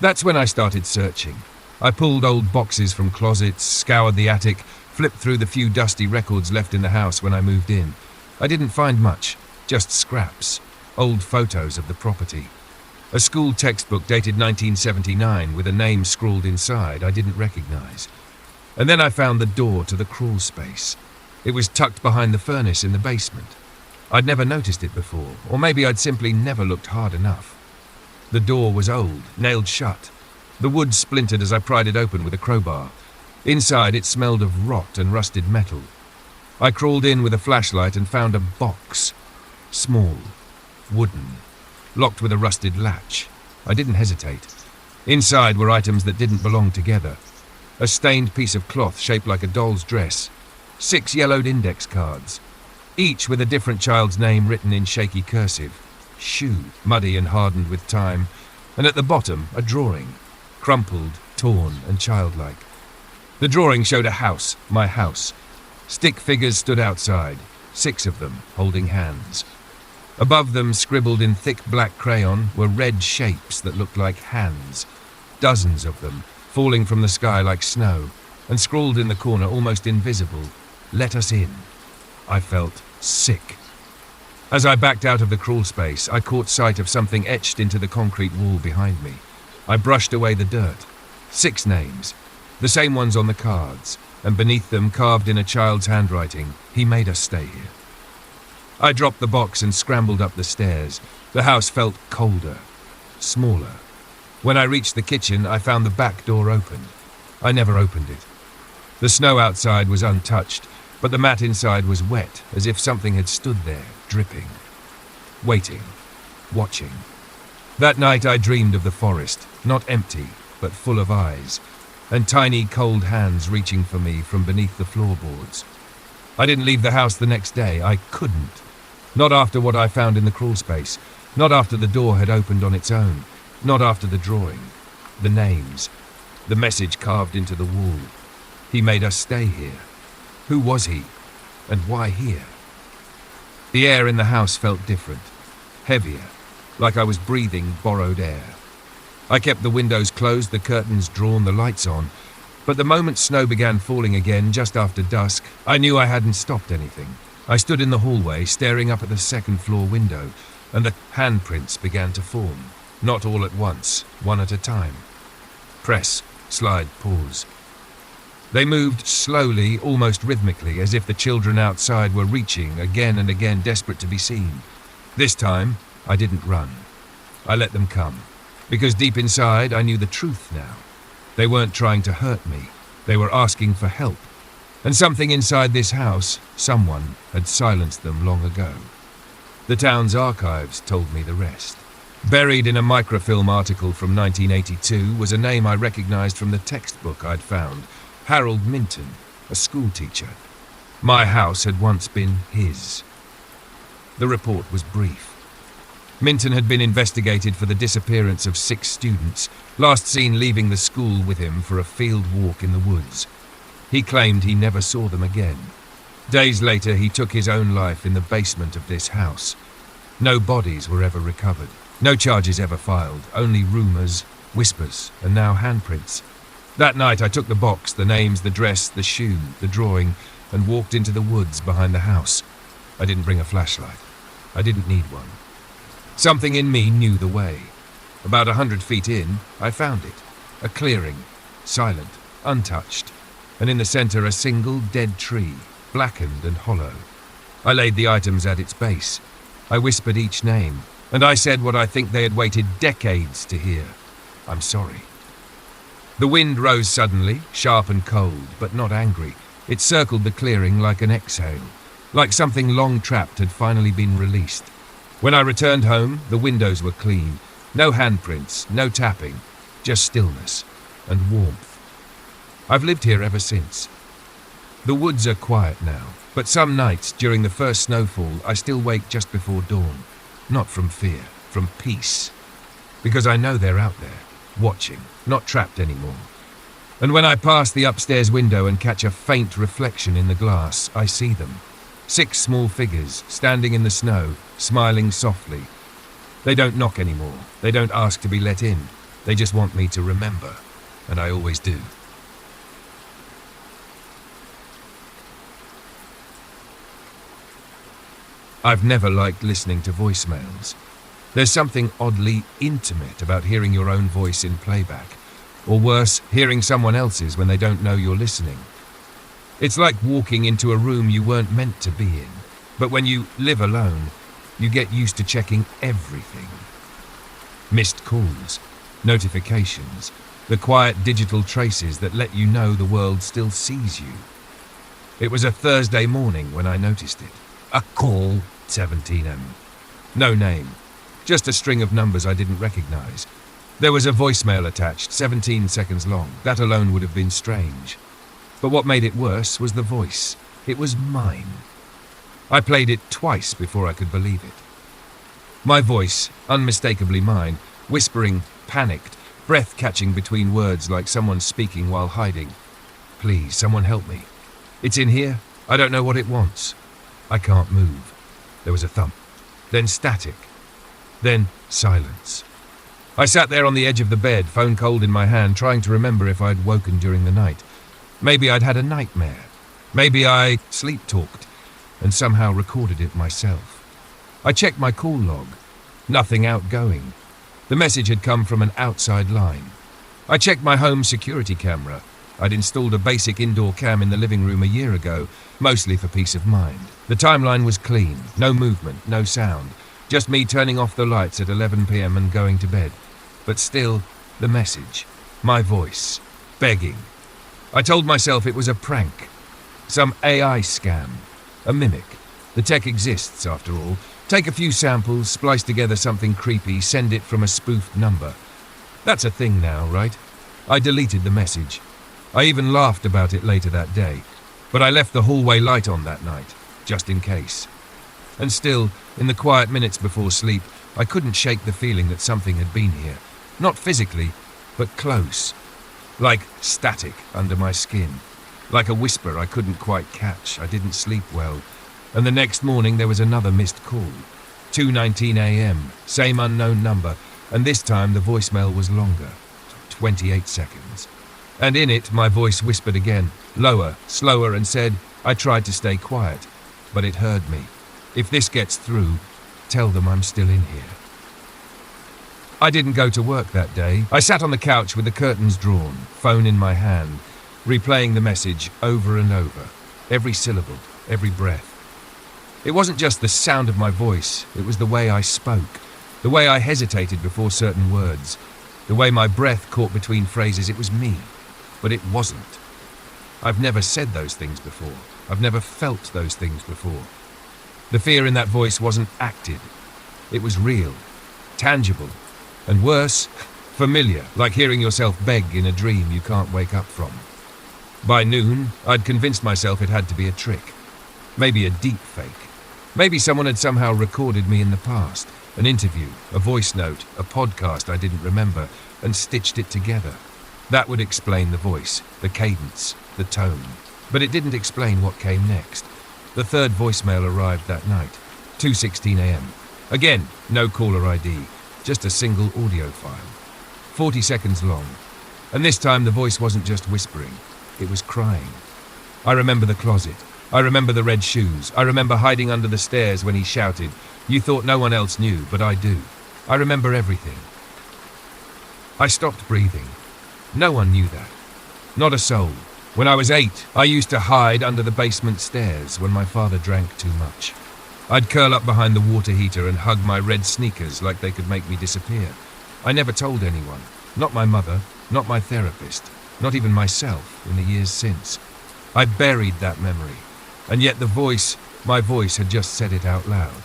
That's when I started searching. I pulled old boxes from closets, scoured the attic, flipped through the few dusty records left in the house when I moved in. I didn't find much, just scraps, old photos of the property. A school textbook dated 1979 with a name scrawled inside I didn't recognize. And then I found the door to the crawl space. It was tucked behind the furnace in the basement. I'd never noticed it before, or maybe I'd simply never looked hard enough. The door was old, nailed shut. The wood splintered as I pried it open with a crowbar. Inside it smelled of rot and rusted metal. I crawled in with a flashlight and found a box. Small, wooden, locked with a rusted latch. I didn't hesitate. Inside were items that didn't belong together. A stained piece of cloth shaped like a doll's dress. 6 yellowed index cards, each with a different child's name written in shaky cursive. Shoe, muddy and hardened with time. And at the bottom, a drawing, crumpled, torn and childlike. The drawing showed a house, my house. Stick figures stood outside, 6 of them, holding hands. Above them, scribbled in thick black crayon, were red shapes that looked like hands. Dozens of them, falling from the sky like snow, and scrawled in the corner, almost invisible, "Let us in." I felt sick. As I backed out of the crawl space, I caught sight of something etched into the concrete wall behind me. I brushed away the dirt. 6 names, the same ones on the cards, and beneath them, carved in a child's handwriting, "He made us stay here." I dropped the box and scrambled up the stairs. The house felt colder, smaller. When I reached the kitchen, I found the back door open. I never opened it. The snow outside was untouched, but the mat inside was wet, as if something had stood there, dripping, waiting, watching. That night I dreamed of the forest, not empty, but full of eyes. and tiny cold hands reaching for me from beneath the floorboards. I didn't leave the house the next day. I couldn't. Not after what I found in the crawlspace. Not after the door had opened on its own. Not after the drawing. The names. The message carved into the wall. He made us stay here. Who was he? And why here? The air in the house felt different. Heavier. Like I was breathing borrowed air. I kept the windows closed, the curtains drawn, the lights on. But the moment snow began falling again, just after dusk, I knew I hadn't stopped anything. I stood in the hallway, staring up at the second-floor window, and the handprints began to form. Not all at once, one at a time. Press, slide, pause. They moved slowly, almost rhythmically, as if the children outside were reaching again and again, desperate to be seen. This time, I didn't run. I let them come. Because deep inside, I knew the truth now. They weren't trying to hurt me. They were asking for help. And something inside this house, someone, had silenced them long ago. The town's archives told me the rest. Buried in a microfilm article from 1982 was a name I recognized from the textbook I'd found. Harold Minton, a schoolteacher. My house had once been his. The report was brief. Minton had been investigated for the disappearance of 6 students, last seen leaving the school with him for a field walk in the woods. He claimed he never saw them again. Days later, he took his own life in the basement of this house. No bodies were ever recovered. No charges ever filed, only rumors, whispers, and now handprints. That night I took the box, the names, the dress, the shoe, the drawing, and walked into the woods behind the house. I didn't bring a flashlight. I didn't need one. Something in me knew the way. About 100 feet in, I found it. A clearing, silent, untouched, and in the center a single dead tree, blackened and hollow. I laid the items at its base. I whispered each name, and I said what I think they had waited decades to hear. I'm sorry. The wind rose suddenly, sharp and cold, but not angry. It circled the clearing like an exhale, like something long trapped had finally been released. When I returned home, the windows were clean. No handprints, no tapping, just stillness and warmth. I've lived here ever since. The woods are quiet now, but some nights during the first snowfall, I still wake just before dawn. Not from fear, from peace. Because I know they're out there, watching, not trapped anymore. And when I pass the upstairs window and catch a faint reflection in the glass, I see them. 6 small figures, standing in the snow, smiling softly. They don't knock anymore. They don't ask to be let in. They just want me to remember. And I always do. I've never liked listening to voicemails. There's something oddly intimate about hearing your own voice in playback. Or worse, hearing someone else's when they don't know you're listening. It's like walking into a room you weren't meant to be in. But when you live alone, you get used to checking everything. Missed calls, notifications, the quiet digital traces that let you know the world still sees you. It was a Thursday morning when I noticed it. A call, 17M. No name, just a string of numbers I didn't recognize. There was a voicemail attached, 17 seconds long. That alone would have been strange. But what made it worse was the voice. It was mine. I played it twice before I could believe it. My voice, unmistakably mine, whispering, panicked, breath catching between words like someone speaking while hiding. Please, someone help me. It's in here. I don't know what it wants. I can't move. There was a thump. Then static. Then silence. I sat there on the edge of the bed, phone cold in my hand, trying to remember if I'd woken during the night. Maybe I'd had a nightmare. Maybe I sleep-talked and somehow recorded it myself. I checked my call log. Nothing outgoing. The message had come from an outside line. I checked my home security camera. I'd installed a basic indoor cam in the living room a year ago, mostly for peace of mind. The timeline was clean. No movement, no sound. Just me turning off the lights at 11 p.m. and going to bed. But still, the message. My voice. Begging. I told myself it was a prank. Some AI scam. A mimic. The tech exists, after all. Take a few samples, splice together something creepy, send it from a spoofed number. That's a thing now, right? I deleted the message. I even laughed about it later that day, but I left the hallway light on that night, just in case. And still, in the quiet minutes before sleep, I couldn't shake the feeling that something had been here. Not physically, but close. Like static under my skin. Like a whisper I couldn't quite catch. I didn't sleep well. And the next morning there was another missed call. 2:19 a.m., same unknown number, and this time the voicemail was longer. 28 seconds. And in it, my voice whispered again, lower, slower, and said, I tried to stay quiet, but it heard me. If this gets through, tell them I'm still in here. I didn't go to work that day. I sat on the couch with the curtains drawn, phone in my hand, replaying the message over and over, every syllable, every breath. It wasn't just the sound of my voice, it was the way I spoke, the way I hesitated before certain words, the way my breath caught between phrases. It was me, but it wasn't. I've never said those things before. I've never felt those things before. The fear in that voice wasn't acted. It was real, tangible, and worse, familiar, like hearing yourself beg in a dream you can't wake up from. By noon, I'd convinced myself it had to be a trick. Maybe a deep fake. Maybe someone had somehow recorded me in the past, an interview, a voice note, a podcast I didn't remember, and stitched it together. That would explain the voice, the cadence, the tone. But it didn't explain what came next. The third voicemail arrived that night, 2:16 a.m. Again, no caller ID, just a single audio file. 40 seconds long. And this time the voice wasn't just whispering, it was crying. I remember the closet. I remember the red shoes. I remember hiding under the stairs when he shouted, you thought no one else knew, but I do. I remember everything. I stopped breathing. No one knew that. Not a soul. When I was 8, I used to hide under the basement stairs when my father drank too much. I'd curl up behind the water heater and hug my red sneakers like they could make me disappear. I never told anyone. Not my mother, not my therapist, not even myself in the years since. I buried that memory. And yet my voice had just said it out loud.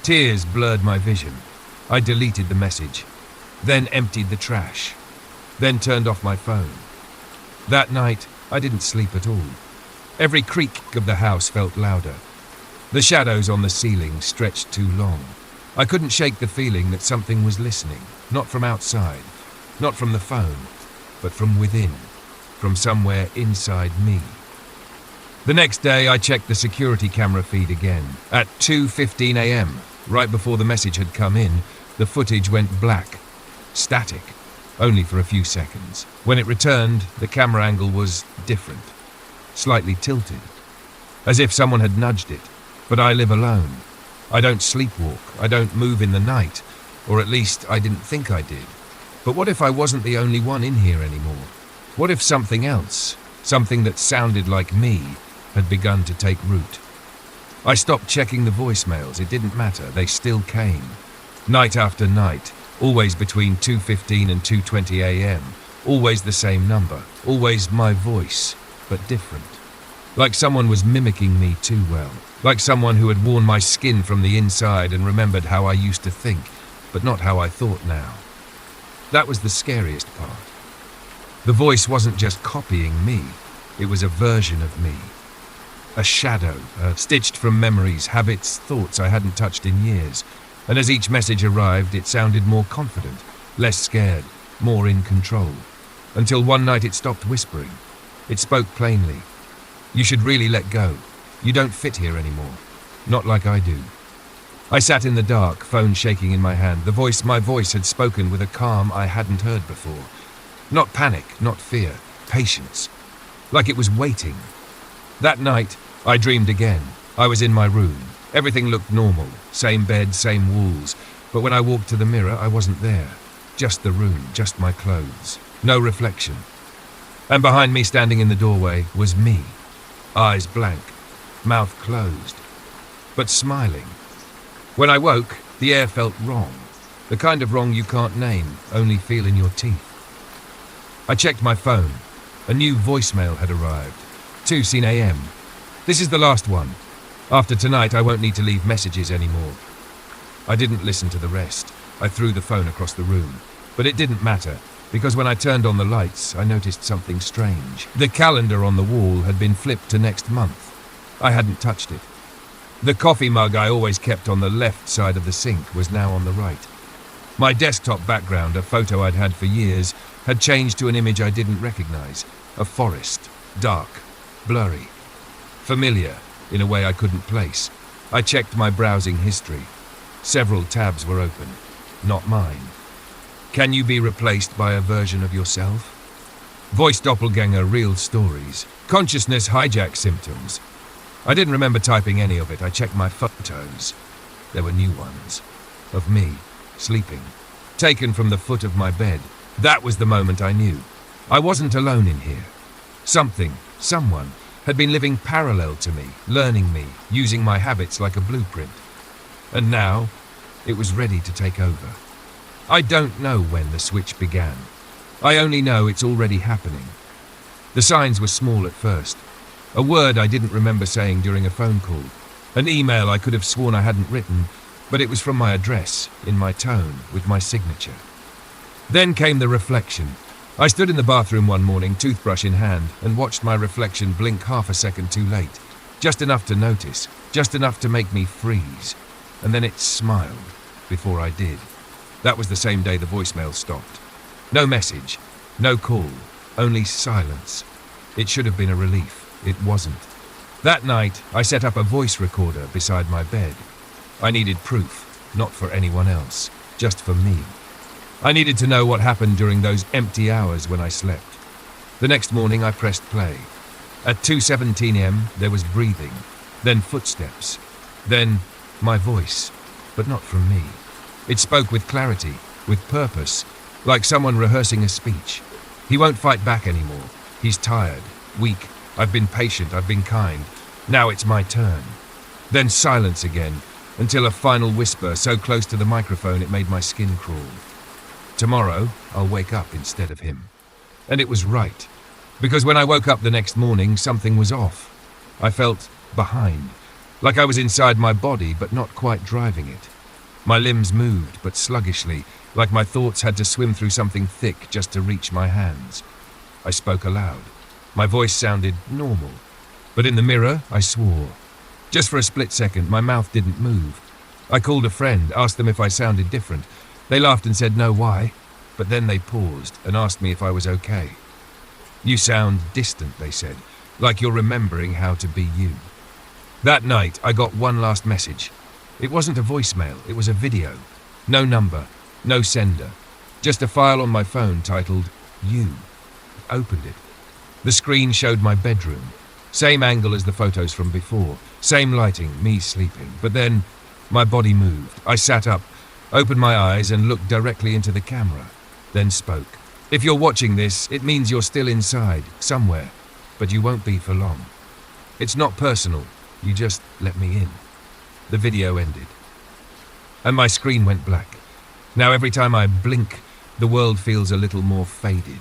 Tears blurred my vision. I deleted the message, then emptied the trash, then turned off my phone. That night, I didn't sleep at all. Every creak of the house felt louder. The shadows on the ceiling stretched too long. I couldn't shake the feeling that something was listening, not from outside, not from the phone, but from within, from somewhere inside me. The next day, I checked the security camera feed again. At 2:15 a.m., right before the message had come in, the footage went black, static, only for a few seconds. When it returned, the camera angle was different, slightly tilted, as if someone had nudged it. But I live alone. I don't sleepwalk. I don't move in the night, or at least I didn't think I did. But what if I wasn't the only one in here anymore? What if something else, something that sounded like me, had begun to take root? I stopped checking the voicemails. It didn't matter. They still came. Night after night, always between 2:15 and 2:20 a.m. Always the same number. Always my voice, but different. Like someone was mimicking me too well. Like someone who had worn my skin from the inside and remembered how I used to think, but not how I thought now. That was the scariest part. The voice wasn't just copying me. It was a version of me. A shadow, stitched from memories, habits, thoughts I hadn't touched in years. And as each message arrived, it sounded more confident, less scared, more in control. Until one night it stopped whispering. It spoke plainly. You should really let go. You don't fit here anymore. Not like I do. I sat in the dark, phone shaking in my hand. My voice had spoken with a calm I hadn't heard before. Not panic, not fear, patience. Like it was waiting. That night, I dreamed again. I was in my room. Everything looked normal. Same bed, same walls. But when I walked to the mirror, I wasn't there. Just the room, just my clothes. No reflection. And behind me, standing in the doorway, was me. Eyes blank, mouth closed, but smiling. When I woke, the air felt wrong. The kind of wrong you can't name, only feel in your teeth. I checked my phone. A new voicemail had arrived. 2:16 a.m. This is the last one. After tonight, I won't need to leave messages anymore. I didn't listen to the rest. I threw the phone across the room. But it didn't matter. because when I turned on the lights, I noticed something strange. The calendar on the wall had been flipped to next month. I hadn't touched it. The coffee mug I always kept on the left side of the sink was now on the right. My desktop background, a photo I'd had for years, had changed to an image I didn't recognize. A forest, dark, blurry, familiar in a way I couldn't place. I checked my browsing history. Several tabs were open. Not mine. Can you be replaced by a version of yourself? Voice doppelganger, real stories. Consciousness hijack symptoms. I didn't remember typing any of it. I checked my photos. There were new ones. Of me, sleeping. Taken from the foot of my bed. That was the moment I knew. I wasn't alone in here. Someone, had been living parallel to me, learning me, using my habits like a blueprint. And now, it was ready to take over. I don't know when the switch began. I only know it's already happening. The signs were small at first. A word I didn't remember saying during a phone call. An email I could have sworn I hadn't written, but it was from my address, in my tone, with my signature. Then came the reflection. I stood in the bathroom one morning, toothbrush in hand, and watched my reflection blink half a second too late. Just enough to notice, just enough to make me freeze. And then it smiled, before I did. That was the same day the voicemail stopped. No message, no call, only silence. It should have been a relief. It wasn't. That night, I set up a voice recorder beside my bed. I needed proof, not for anyone else, just for me. I needed to know what happened during those empty hours when I slept. The next morning, I pressed play. At 2:17 a.m., there was breathing, then footsteps, then my voice, but not from me. It spoke with clarity, with purpose, like someone rehearsing a speech. He won't fight back anymore. He's tired, weak. I've been patient, I've been kind. Now it's my turn. Then silence again, until a final whisper so close to the microphone it made my skin crawl. Tomorrow, I'll wake up instead of him. And it was right, because when I woke up the next morning, something was off. I felt behind, like I was inside my body but not quite driving it. My limbs moved, but sluggishly, like my thoughts had to swim through something thick just to reach my hands. I spoke aloud. My voice sounded normal, but in the mirror, I swore. Just for a split second, my mouth didn't move. I called a friend, asked them if I sounded different. They laughed and said no, why? But then they paused and asked me if I was okay. You sound distant, they said, like you're remembering how to be you. That night, I got one last message. It wasn't a voicemail, it was a video. No number, no sender. Just a file on my phone titled, You. I opened it. The screen showed my bedroom. Same angle as the photos from before. Same lighting, me sleeping. But then, my body moved. I sat up, opened my eyes and looked directly into the camera. Then spoke. If you're watching this, it means you're still inside, somewhere. But you won't be for long. It's not personal. You just let me in. The video ended. And my screen went black. Now every time I blink, the world feels a little more faded.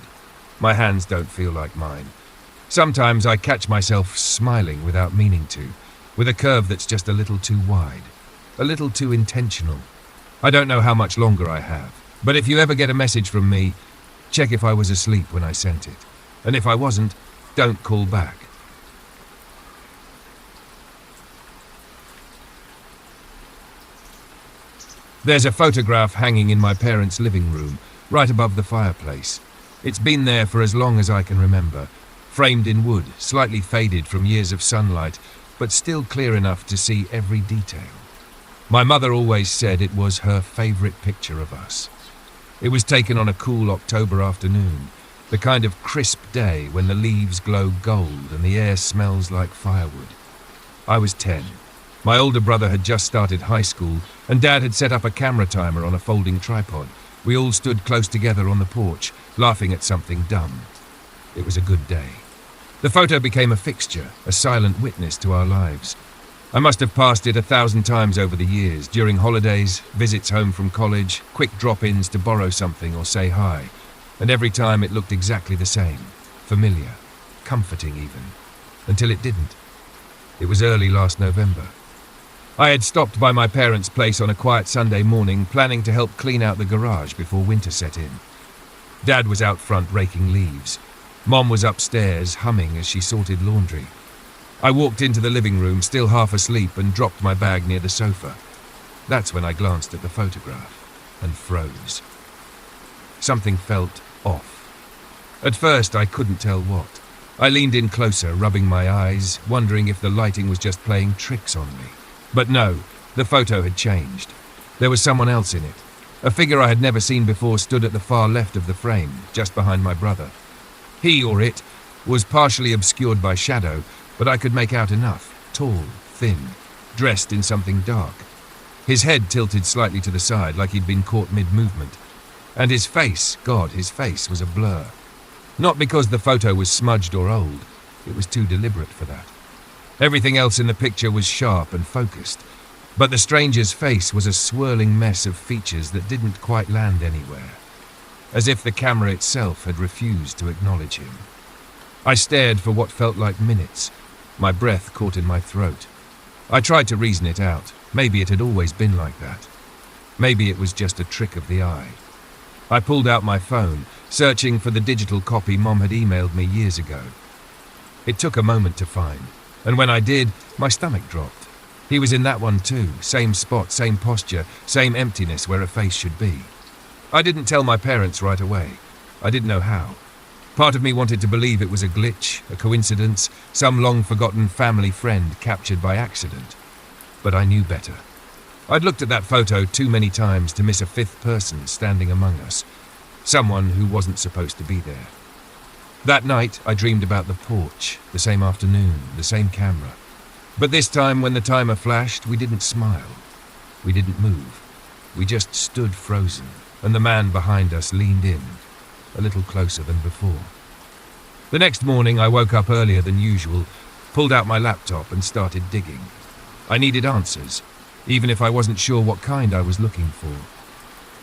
My hands don't feel like mine. Sometimes I catch myself smiling without meaning to, with a curve that's just a little too wide, a little too intentional. I don't know how much longer I have, but if you ever get a message from me, check if I was asleep when I sent it. And if I wasn't, don't call back. There's a photograph hanging in my parents' living room, right above the fireplace. It's been there for as long as I can remember, framed in wood, slightly faded from years of sunlight, but still clear enough to see every detail. My mother always said it was her favorite picture of us. It was taken on a cool October afternoon, the kind of crisp day when the leaves glow gold and the air smells like firewood. I was 10. My older brother had just started high school, and Dad had set up a camera timer on a folding tripod. We all stood close together on the porch, laughing at something dumb. It was a good day. The photo became a fixture, a silent witness to our lives. I must have passed it 1,000 times over the years, during holidays, visits home from college, quick drop-ins to borrow something or say hi, and every time it looked exactly the same, familiar, comforting even, until it didn't. It was early last November. I had stopped by my parents' place on a quiet Sunday morning, planning to help clean out the garage before winter set in. Dad was out front raking leaves. Mom was upstairs, humming as she sorted laundry. I walked into the living room, still half asleep, and dropped my bag near the sofa. That's when I glanced at the photograph and froze. Something felt off. At first, I couldn't tell what. I leaned in closer, rubbing my eyes, wondering if the lighting was just playing tricks on me. But no, the photo had changed. There was someone else in it. A figure I had never seen before stood at the far left of the frame, just behind my brother. He, or it, was partially obscured by shadow, but I could make out enough. Tall, thin, dressed in something dark. His head tilted slightly to the side, like he'd been caught mid-movement. And his face, God, his face was a blur. Not because the photo was smudged or old. It was too deliberate for that. Everything else in the picture was sharp and focused, but the stranger's face was a swirling mess of features that didn't quite land anywhere, as if the camera itself had refused to acknowledge him. I stared for what felt like minutes, my breath caught in my throat. I tried to reason it out. Maybe it had always been like that. Maybe it was just a trick of the eye. I pulled out my phone, searching for the digital copy Mom had emailed me years ago. It took a moment to find, and when I did, my stomach dropped. He was in that one too, same spot, same posture, same emptiness where a face should be. I didn't tell my parents right away. I didn't know how. Part of me wanted to believe it was a glitch, a coincidence, some long-forgotten family friend captured by accident. But I knew better. I'd looked at that photo too many times to miss a fifth person standing among us, someone who wasn't supposed to be there. That night, I dreamed about the porch, the same afternoon, the same camera. But this time, when the timer flashed, we didn't smile. We didn't move. We just stood frozen, and the man behind us leaned in, a little closer than before. The next morning, I woke up earlier than usual, pulled out my laptop and started digging. I needed answers, even if I wasn't sure what kind I was looking for.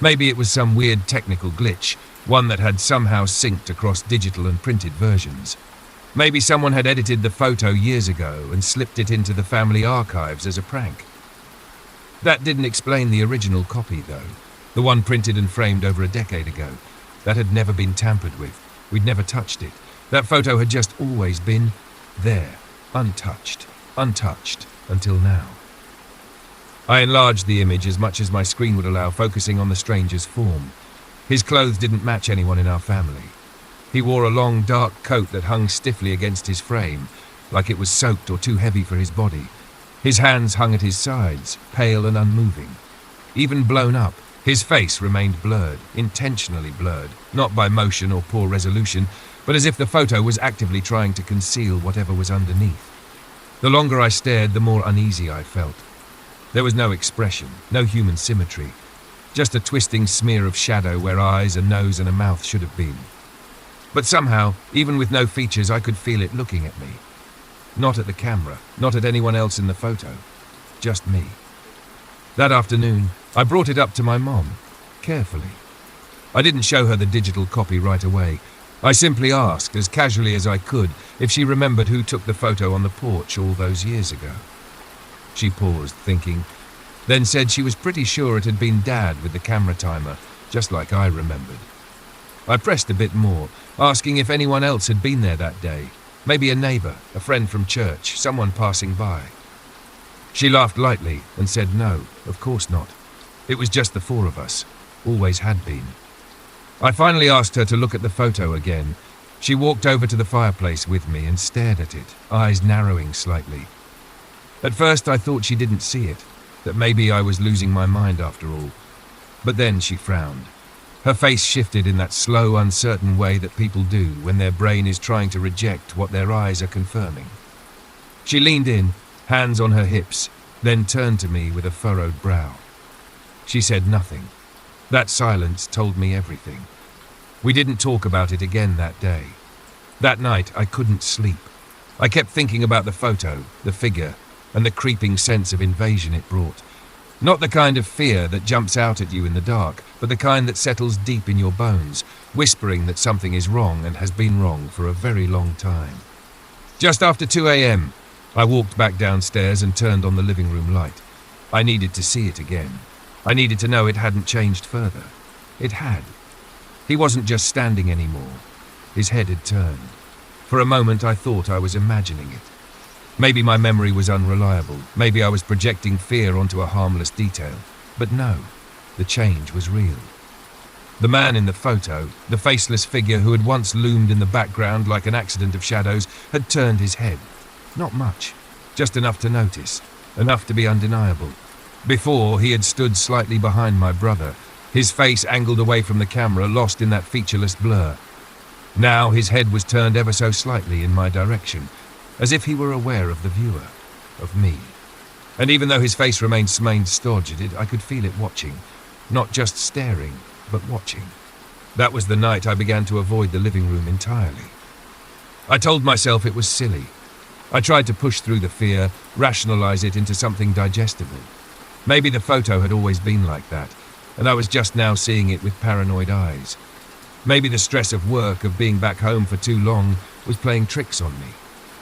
Maybe it was some weird technical glitch, one that had somehow synced across digital and printed versions. Maybe someone had edited the photo years ago and slipped it into the family archives as a prank. That didn't explain the original copy, though, the one printed and framed over a decade ago. That had never been tampered with. We'd never touched it. That photo had just always been there, untouched, until now. I enlarged the image as much as my screen would allow, focusing on the stranger's form. His clothes didn't match anyone in our family. He wore a long, dark coat that hung stiffly against his frame, like it was soaked or too heavy for his body. His hands hung at his sides, pale and unmoving. Even blown up, his face remained blurred, intentionally blurred, not by motion or poor resolution, but as if the photo was actively trying to conceal whatever was underneath. The longer I stared, the more uneasy I felt. There was no expression, no human symmetry, just a twisting smear of shadow where eyes, a nose and a mouth should have been. But somehow, even with no features, I could feel it looking at me. Not at the camera, not at anyone else in the photo, just me. That afternoon, I brought it up to my mom, carefully. I didn't show her the digital copy right away. I simply asked, as casually as I could, if she remembered who took the photo on the porch all those years ago. She paused, thinking, then said she was pretty sure it had been Dad with the camera timer, just like I remembered. I pressed a bit more, asking if anyone else had been there that day. Maybe a neighbor, a friend from church, someone passing by. She laughed lightly and said no, of course not. It was just the four of us, always had been. I finally asked her to look at the photo again. She walked over to the fireplace with me and stared at it, eyes narrowing slightly. At first I thought she didn't see it, that maybe I was losing my mind after all. But then she frowned. Her face shifted in that slow, uncertain way that people do when their brain is trying to reject what their eyes are confirming. She leaned in, hands on her hips, then turned to me with a furrowed brow. She said nothing. That silence told me everything. We didn't talk about it again that day. That night I couldn't sleep. I kept thinking about the photo, the figure, and the creeping sense of invasion it brought. Not the kind of fear that jumps out at you in the dark, but the kind that settles deep in your bones, whispering that something is wrong and has been wrong for a very long time. Just after 2 a.m., I walked back downstairs and turned on the living room light. I needed to see it again. I needed to know it hadn't changed further. It had. He wasn't just standing anymore. His head had turned. For a moment I thought I was imagining it. Maybe my memory was unreliable. Maybe I was projecting fear onto a harmless detail. But no, the change was real. The man in the photo, the faceless figure who had once loomed in the background like an accident of shadows, had turned his head. Not much, just enough to notice, enough to be undeniable. Before, he had stood slightly behind my brother, his face angled away from the camera, lost in that featureless blur. Now his head was turned ever so slightly in my direction, as if he were aware of the viewer, of me. And even though his face remained stodged, I could feel it watching, not just staring, but watching. That was the night I began to avoid the living room entirely. I told myself it was silly. I tried to push through the fear, rationalize it into something digestible. Maybe the photo had always been like that, and I was just now seeing it with paranoid eyes. Maybe the stress of work, of being back home for too long, was playing tricks on me.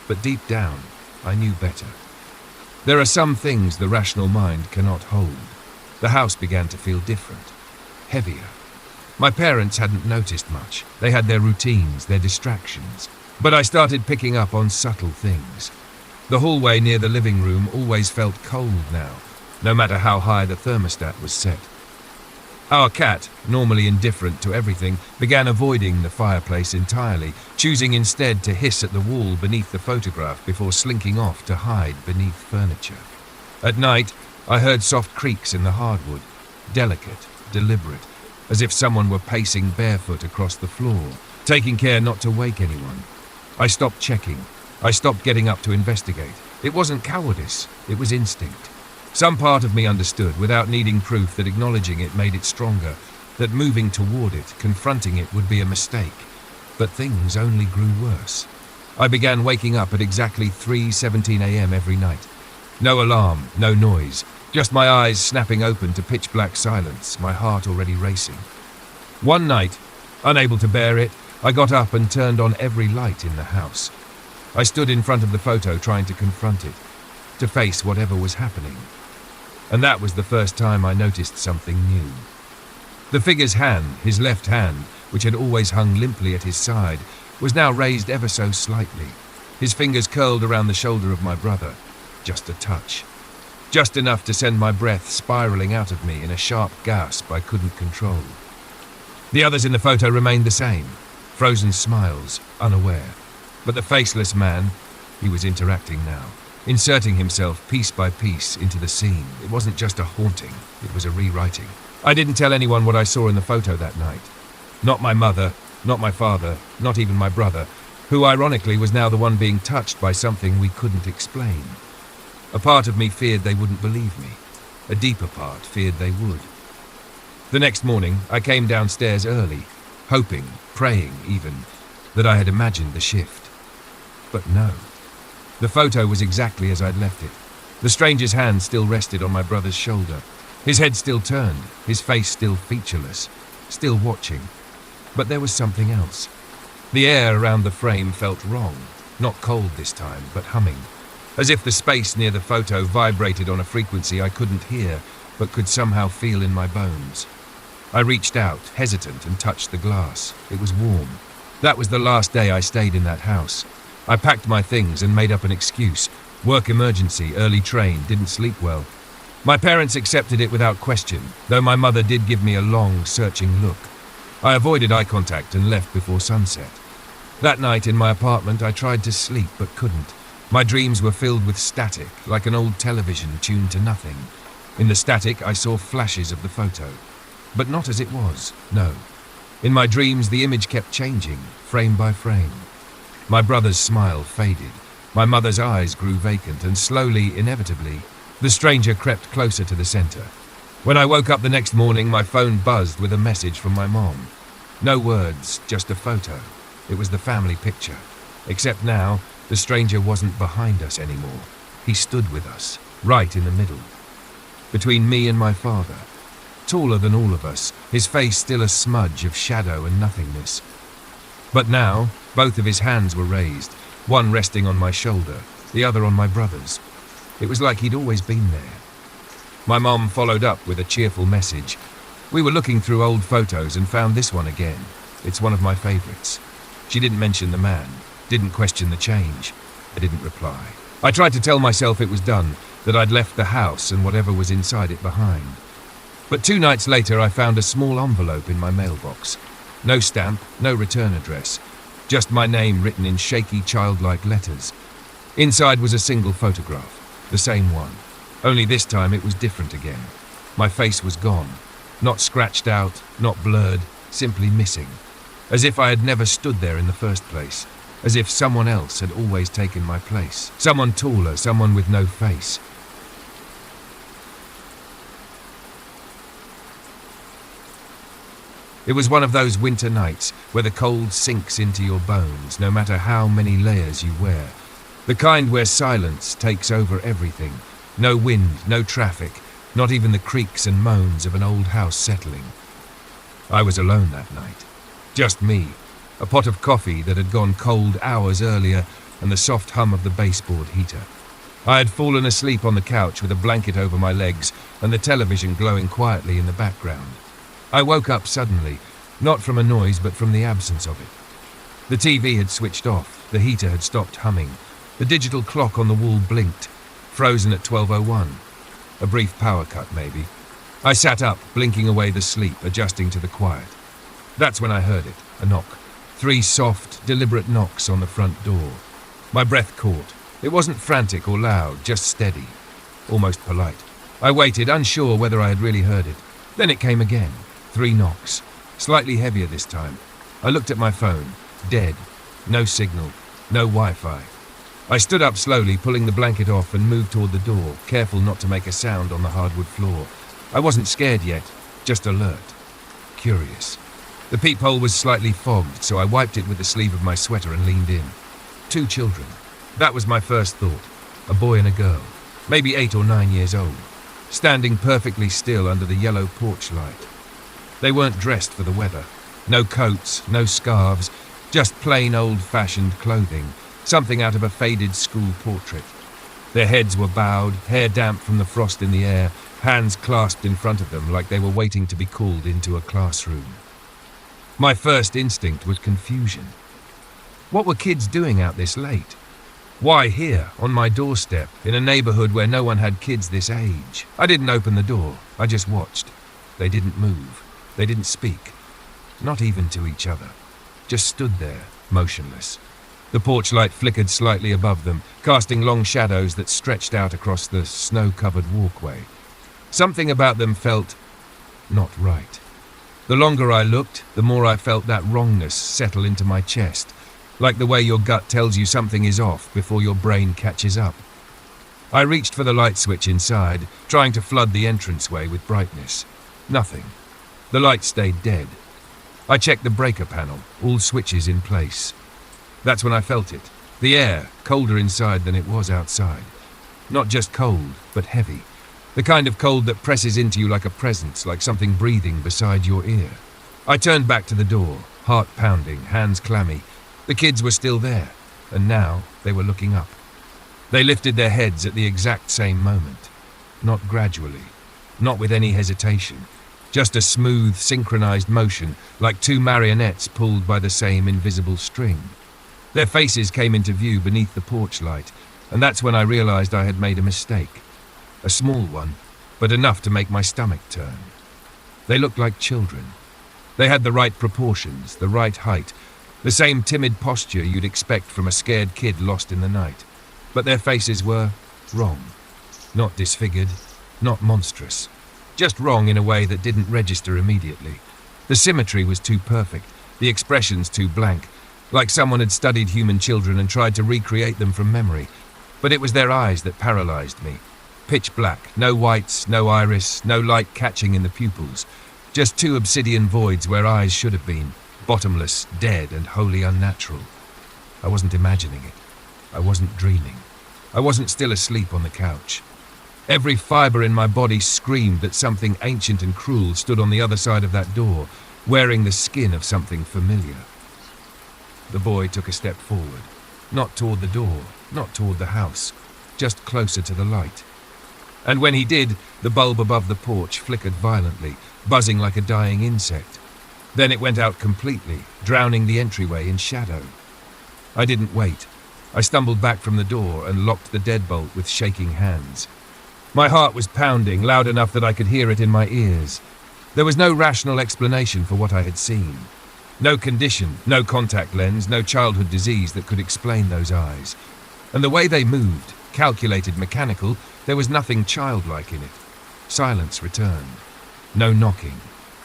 But deep down, I knew better. There are some things the rational mind cannot hold. The house began to feel different, heavier. My parents hadn't noticed much. They had their routines, their distractions. But I started picking up on subtle things. The hallway near the living room always felt cold now, no matter how high the thermostat was set. Our cat, normally indifferent to everything, began avoiding the fireplace entirely, choosing instead to hiss at the wall beneath the photograph before slinking off to hide beneath furniture. At night, I heard soft creaks in the hardwood, delicate, deliberate, as if someone were pacing barefoot across the floor, taking care not to wake anyone. I stopped checking. I stopped getting up to investigate. It wasn't cowardice, it was instinct. Some part of me understood, without needing proof, that acknowledging it made it stronger, that moving toward it, confronting it, would be a mistake. But things only grew worse. I began waking up at exactly 3:17 a.m. every night. No alarm, no noise, just my eyes snapping open to pitch-black silence, my heart already racing. One night, unable to bear it, I got up and turned on every light in the house. I stood in front of the photo trying to confront it, to face whatever was happening. And that was the first time I noticed something new. The figure's hand, his left hand, which had always hung limply at his side, was now raised ever so slightly. His fingers curled around the shoulder of my brother, just a touch. Just enough to send my breath spiraling out of me in a sharp gasp I couldn't control. The others in the photo remained the same, frozen smiles, unaware. But the faceless man, he was interacting now, inserting himself piece by piece into the scene. It wasn't just a haunting, it was a rewriting. I didn't tell anyone what I saw in the photo that night. Not my mother, not my father, not even my brother, who ironically was now the one being touched by something we couldn't explain. A part of me feared they wouldn't believe me. A deeper part feared they would. The next morning, I came downstairs early, hoping, praying even, that I had imagined the shift. But no. The photo was exactly as I'd left it. The stranger's hand still rested on my brother's shoulder. His head still turned, his face still featureless, still watching. But there was something else. The air around the frame felt wrong, not cold this time, but humming, as if the space near the photo vibrated on a frequency I couldn't hear, but could somehow feel in my bones. I reached out, hesitant, and touched the glass. It was warm. That was the last day I stayed in that house. I packed my things and made up an excuse. Work emergency, early train, didn't sleep well. My parents accepted it without question, though my mother did give me a long, searching look. I avoided eye contact and left before sunset. That night in my apartment, I tried to sleep but couldn't. My dreams were filled with static, like an old television tuned to nothing. In the static, I saw flashes of the photo. But not as it was, no. In my dreams, the image kept changing, frame by frame. My brother's smile faded. My mother's eyes grew vacant, and slowly, inevitably, the stranger crept closer to the center. When I woke up the next morning, my phone buzzed with a message from my mom. No words, just a photo. It was the family picture. Except now, the stranger wasn't behind us anymore. He stood with us, right in the middle. Between me and my father. Taller than all of us, his face still a smudge of shadow and nothingness. But now, both of his hands were raised, one resting on my shoulder, the other on my brother's. It was like he'd always been there. My mom followed up with a cheerful message. We were looking through old photos and found this one again. It's one of my favorites. She didn't mention the man, didn't question the change. I didn't reply. I tried to tell myself it was done, that I'd left the house and whatever was inside it behind. But 2 nights later, I found a small envelope in my mailbox. No stamp, no return address, just my name written in shaky, childlike letters. Inside was a single photograph, the same one. Only this time it was different again. My face was gone, not scratched out, not blurred, simply missing. As if I had never stood there in the first place. As if someone else had always taken my place. Someone taller, someone with no face. It was one of those winter nights where the cold sinks into your bones, no matter how many layers you wear. The kind where silence takes over everything. No wind, no traffic, not even the creaks and moans of an old house settling. I was alone that night. Just me, a pot of coffee that had gone cold hours earlier, and the soft hum of the baseboard heater. I had fallen asleep on the couch with a blanket over my legs and the television glowing quietly in the background. I woke up suddenly, not from a noise but from the absence of it. The TV had switched off, the heater had stopped humming, the digital clock on the wall blinked, frozen at 12:01. A brief power cut, maybe. I sat up, blinking away the sleep, adjusting to the quiet. That's when I heard it, a knock. 3 soft, deliberate knocks on the front door. My breath caught. It wasn't frantic or loud, just steady, almost polite. I waited, unsure whether I had really heard it. Then it came again. 3 knocks, slightly heavier this time. I looked at my phone. Dead. No signal. No Wi-Fi. I stood up slowly, pulling the blanket off and moved toward the door, careful not to make a sound on the hardwood floor. I wasn't scared yet, just alert. Curious. The peephole was slightly fogged, so I wiped it with the sleeve of my sweater and leaned in. 2 children. That was my first thought. A boy and a girl, maybe 8 or 9 years old, standing perfectly still under the yellow porch light. They weren't dressed for the weather. No coats, no scarves, just plain old-fashioned clothing, something out of a faded school portrait. Their heads were bowed, hair damp from the frost in the air, hands clasped in front of them like they were waiting to be called into a classroom. My first instinct was confusion. What were kids doing out this late? Why here, on my doorstep, in a neighborhood where no one had kids this age? I didn't open the door, I just watched. They didn't move. They didn't speak. Not even to each other. Just stood there, motionless. The porch light flickered slightly above them, casting long shadows that stretched out across the snow-covered walkway. Something about them felt not right. The longer I looked, the more I felt that wrongness settle into my chest, like the way your gut tells you something is off before your brain catches up. I reached for the light switch inside, trying to flood the entranceway with brightness. Nothing. The light stayed dead. I checked the breaker panel, all switches in place. That's when I felt it. The air, colder inside than it was outside. Not just cold, but heavy. The kind of cold that presses into you like a presence, like something breathing beside your ear. I turned back to the door, heart pounding, hands clammy. The kids were still there, and now they were looking up. They lifted their heads at the exact same moment. Not gradually, not with any hesitation. Just a smooth, synchronized motion, like 2 marionettes pulled by the same invisible string. Their faces came into view beneath the porch light, and that's when I realized I had made a mistake. A small one, but enough to make my stomach turn. They looked like children. They had the right proportions, the right height, the same timid posture you'd expect from a scared kid lost in the night. But their faces were wrong. Not disfigured, not monstrous. Just wrong in a way that didn't register immediately. The symmetry was too perfect, the expressions too blank, like someone had studied human children and tried to recreate them from memory. But it was their eyes that paralyzed me. Pitch black, no whites, no iris, no light catching in the pupils. Just 2 obsidian voids where eyes should have been, bottomless, dead, and wholly unnatural. I wasn't imagining it. I wasn't dreaming. I wasn't still asleep on the couch. Every fiber in my body screamed that something ancient and cruel stood on the other side of that door, wearing the skin of something familiar. The boy took a step forward, not toward the door, not toward the house, just closer to the light. And when he did, the bulb above the porch flickered violently, buzzing like a dying insect. Then it went out completely, drowning the entryway in shadow. I didn't wait. I stumbled back from the door and locked the deadbolt with shaking hands. My heart was pounding, loud enough that I could hear it in my ears. There was no rational explanation for what I had seen. No condition, no contact lens, no childhood disease that could explain those eyes. And the way they moved, calculated, mechanical, there was nothing childlike in it. Silence returned. No knocking,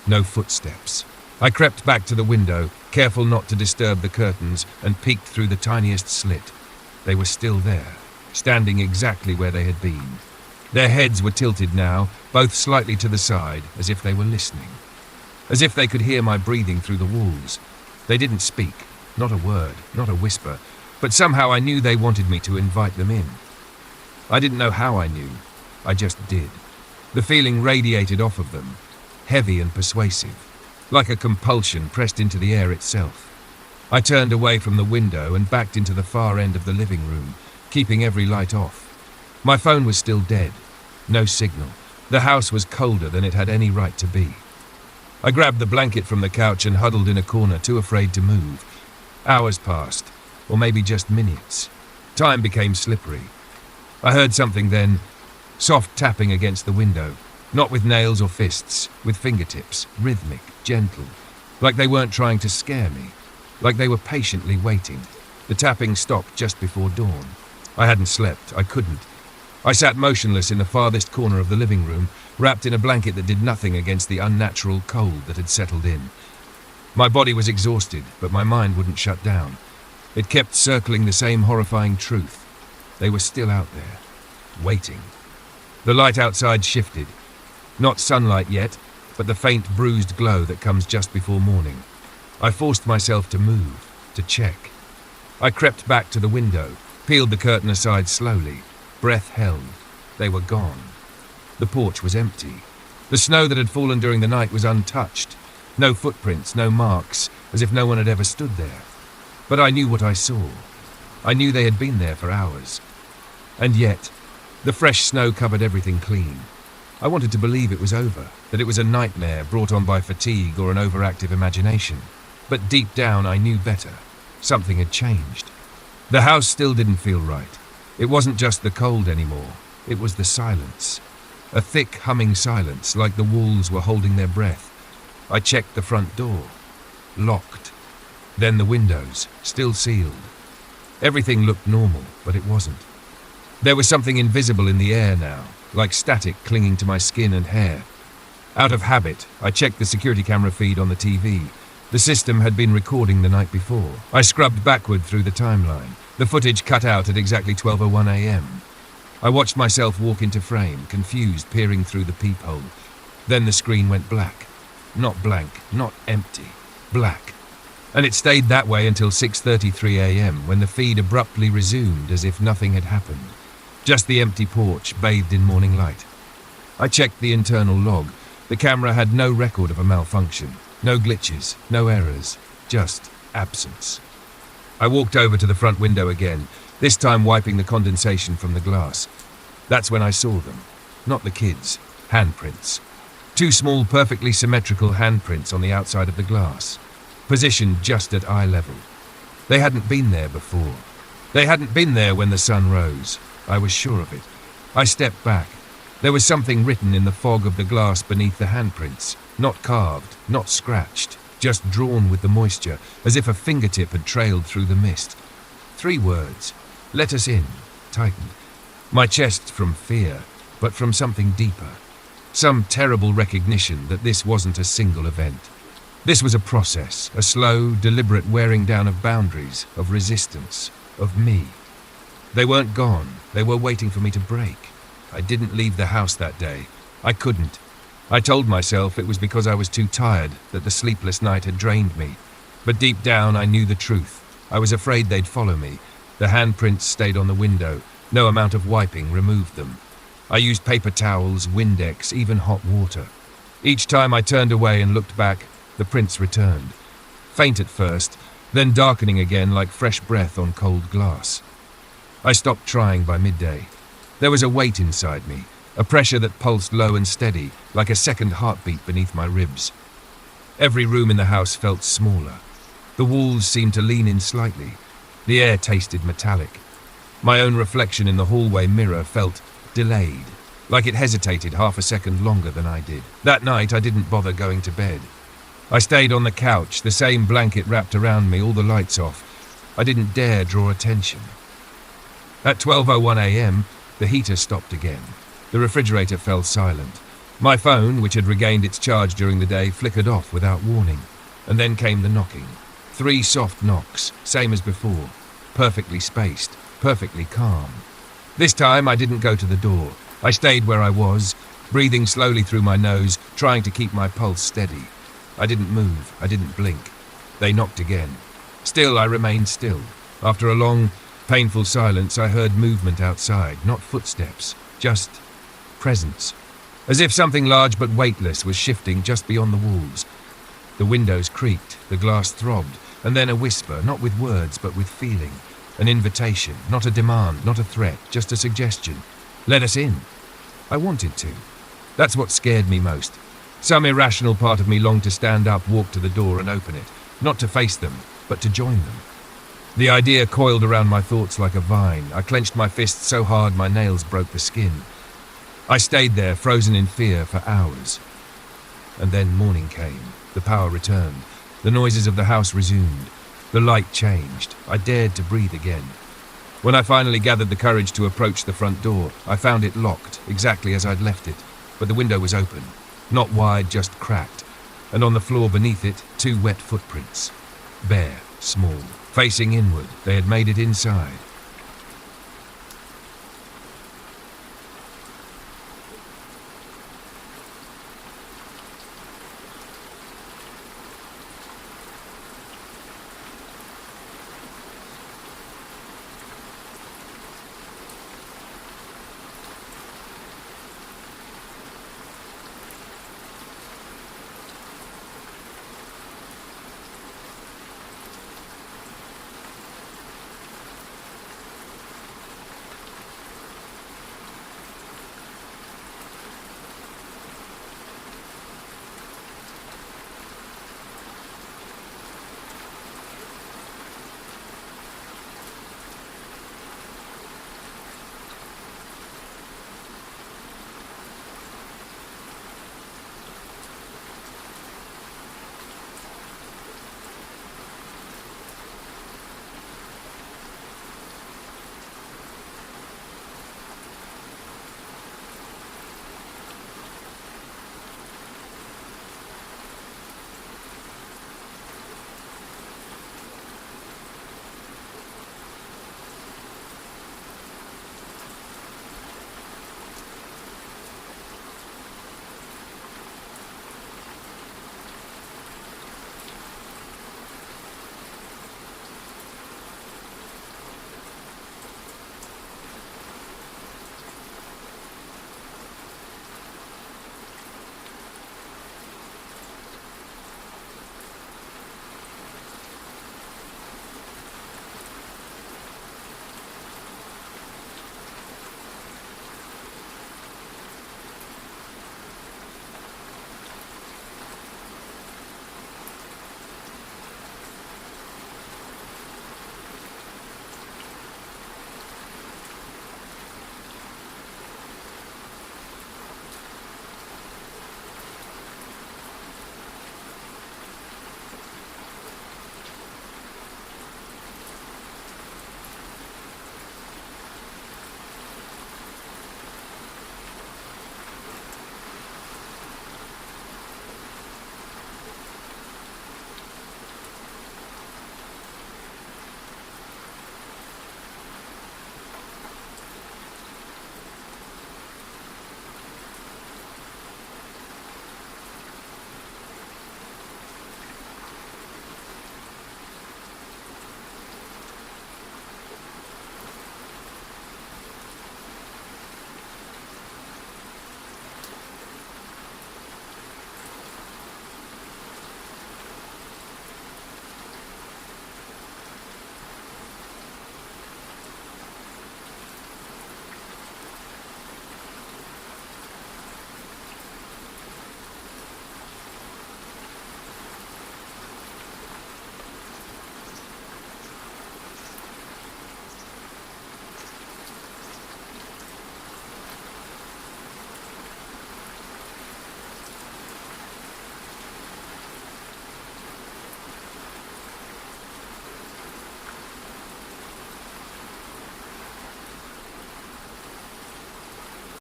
no footsteps. I crept back to the window, careful not to disturb the curtains, and peeked through the tiniest slit. They were still there, standing exactly where they had been. Their heads were tilted now, both slightly to the side, as if they were listening. As if they could hear my breathing through the walls. They didn't speak, not a word, not a whisper, but somehow I knew they wanted me to invite them in. I didn't know how I knew, I just did. The feeling radiated off of them, heavy and persuasive, like a compulsion pressed into the air itself. I turned away from the window and backed into the far end of the living room, keeping every light off. My phone was still dead, no signal. The house was colder than it had any right to be. I grabbed the blanket from the couch and huddled in a corner, too afraid to move. Hours passed, or maybe just minutes. Time became slippery. I heard something then, soft tapping against the window, not with nails or fists, with fingertips, rhythmic, gentle, like they weren't trying to scare me, like they were patiently waiting. The tapping stopped just before dawn. I hadn't slept, I couldn't. I sat motionless in the farthest corner of the living room, wrapped in a blanket that did nothing against the unnatural cold that had settled in. My body was exhausted, but my mind wouldn't shut down. It kept circling the same horrifying truth. They were still out there, waiting. The light outside shifted. Not sunlight yet, but the faint bruised glow that comes just before morning. I forced myself to move, to check. I crept back to the window, peeled the curtain aside slowly. Breath held. They were gone. The porch was empty. The snow that had fallen during the night was untouched. No footprints, no marks, as if no one had ever stood there. But I knew what I saw. I knew they had been there for hours. And yet, the fresh snow covered everything clean. I wanted to believe it was over, that it was a nightmare brought on by fatigue or an overactive imagination. But deep down I knew better. Something had changed. The house still didn't feel right. It wasn't just the cold anymore. It was the silence. A thick, humming silence, like the walls were holding their breath. I checked the front door. Locked. Then the windows, still sealed. Everything looked normal, but it wasn't. There was something invisible in the air now, like static clinging to my skin and hair. Out of habit, I checked the security camera feed on the TV. The system had been recording the night before. I scrubbed backward through the timeline. The footage cut out at exactly 12:01 a.m. I watched myself walk into frame, confused, peering through the peephole. Then the screen went black. Not blank, not empty. Black. And it stayed that way until 6:33 a.m. when the feed abruptly resumed as if nothing had happened. Just the empty porch, bathed in morning light. I checked the internal log. The camera had no record of a malfunction. No glitches, no errors, just absence. I walked over to the front window again, this time wiping the condensation from the glass. That's when I saw them. Not the kids. Handprints. Two small, perfectly symmetrical handprints on the outside of the glass, positioned just at eye level. They hadn't been there before. They hadn't been there when the sun rose. I was sure of it. I stepped back. There was something written in the fog of the glass beneath the handprints. Not carved, not scratched, just drawn with the moisture, as if a fingertip had trailed through the mist. 3 words. Let us in. Tightened. My chest from fear, but from something deeper. Some terrible recognition that this wasn't a single event. This was a process, a slow, deliberate wearing down of boundaries, of resistance, of me. They weren't gone. They were waiting for me to break. I didn't leave the house that day. I couldn't. I told myself it was because I was too tired, that the sleepless night had drained me. But deep down I knew the truth. I was afraid they'd follow me. The handprints stayed on the window. No amount of wiping removed them. I used paper towels, Windex, even hot water. Each time I turned away and looked back, the prints returned. Faint at first, then darkening again like fresh breath on cold glass. I stopped trying by midday. There was a weight inside me, a pressure that pulsed low and steady, like a second heartbeat beneath my ribs. Every room in the house felt smaller. The walls seemed to lean in slightly. The air tasted metallic. My own reflection in the hallway mirror felt delayed, like it hesitated half a second longer than I did. That night, I didn't bother going to bed. I stayed on the couch, the same blanket wrapped around me, all the lights off. I didn't dare draw attention. At 12:01 a.m., the heater stopped again. The refrigerator fell silent. My phone, which had regained its charge during the day, flickered off without warning. And then came the knocking. 3 soft knocks, same as before. Perfectly spaced, perfectly calm. This time, I didn't go to the door. I stayed where I was, breathing slowly through my nose, trying to keep my pulse steady. I didn't move. I didn't blink. They knocked again. Still, I remained still. After a long, painful silence, I heard movement outside, not footsteps, just presence. As if something large but weightless was shifting just beyond the walls. The windows creaked, the glass throbbed, and then a whisper, not with words but with feeling. An invitation, not a demand, not a threat, just a suggestion. Let us in. I wanted to. That's what scared me most. Some irrational part of me longed to stand up, walk to the door and open it, not to face them, but to join them. The idea coiled around my thoughts like a vine. I clenched my fists so hard my nails broke the skin. I stayed there, frozen in fear, for hours. And then morning came. The power returned. The noises of the house resumed. The light changed. I dared to breathe again. When I finally gathered the courage to approach the front door, I found it locked, exactly as I'd left it. But the window was open. Not wide, just cracked. And on the floor beneath it, 2 wet footprints. Bare, small, facing inward, they had made it inside.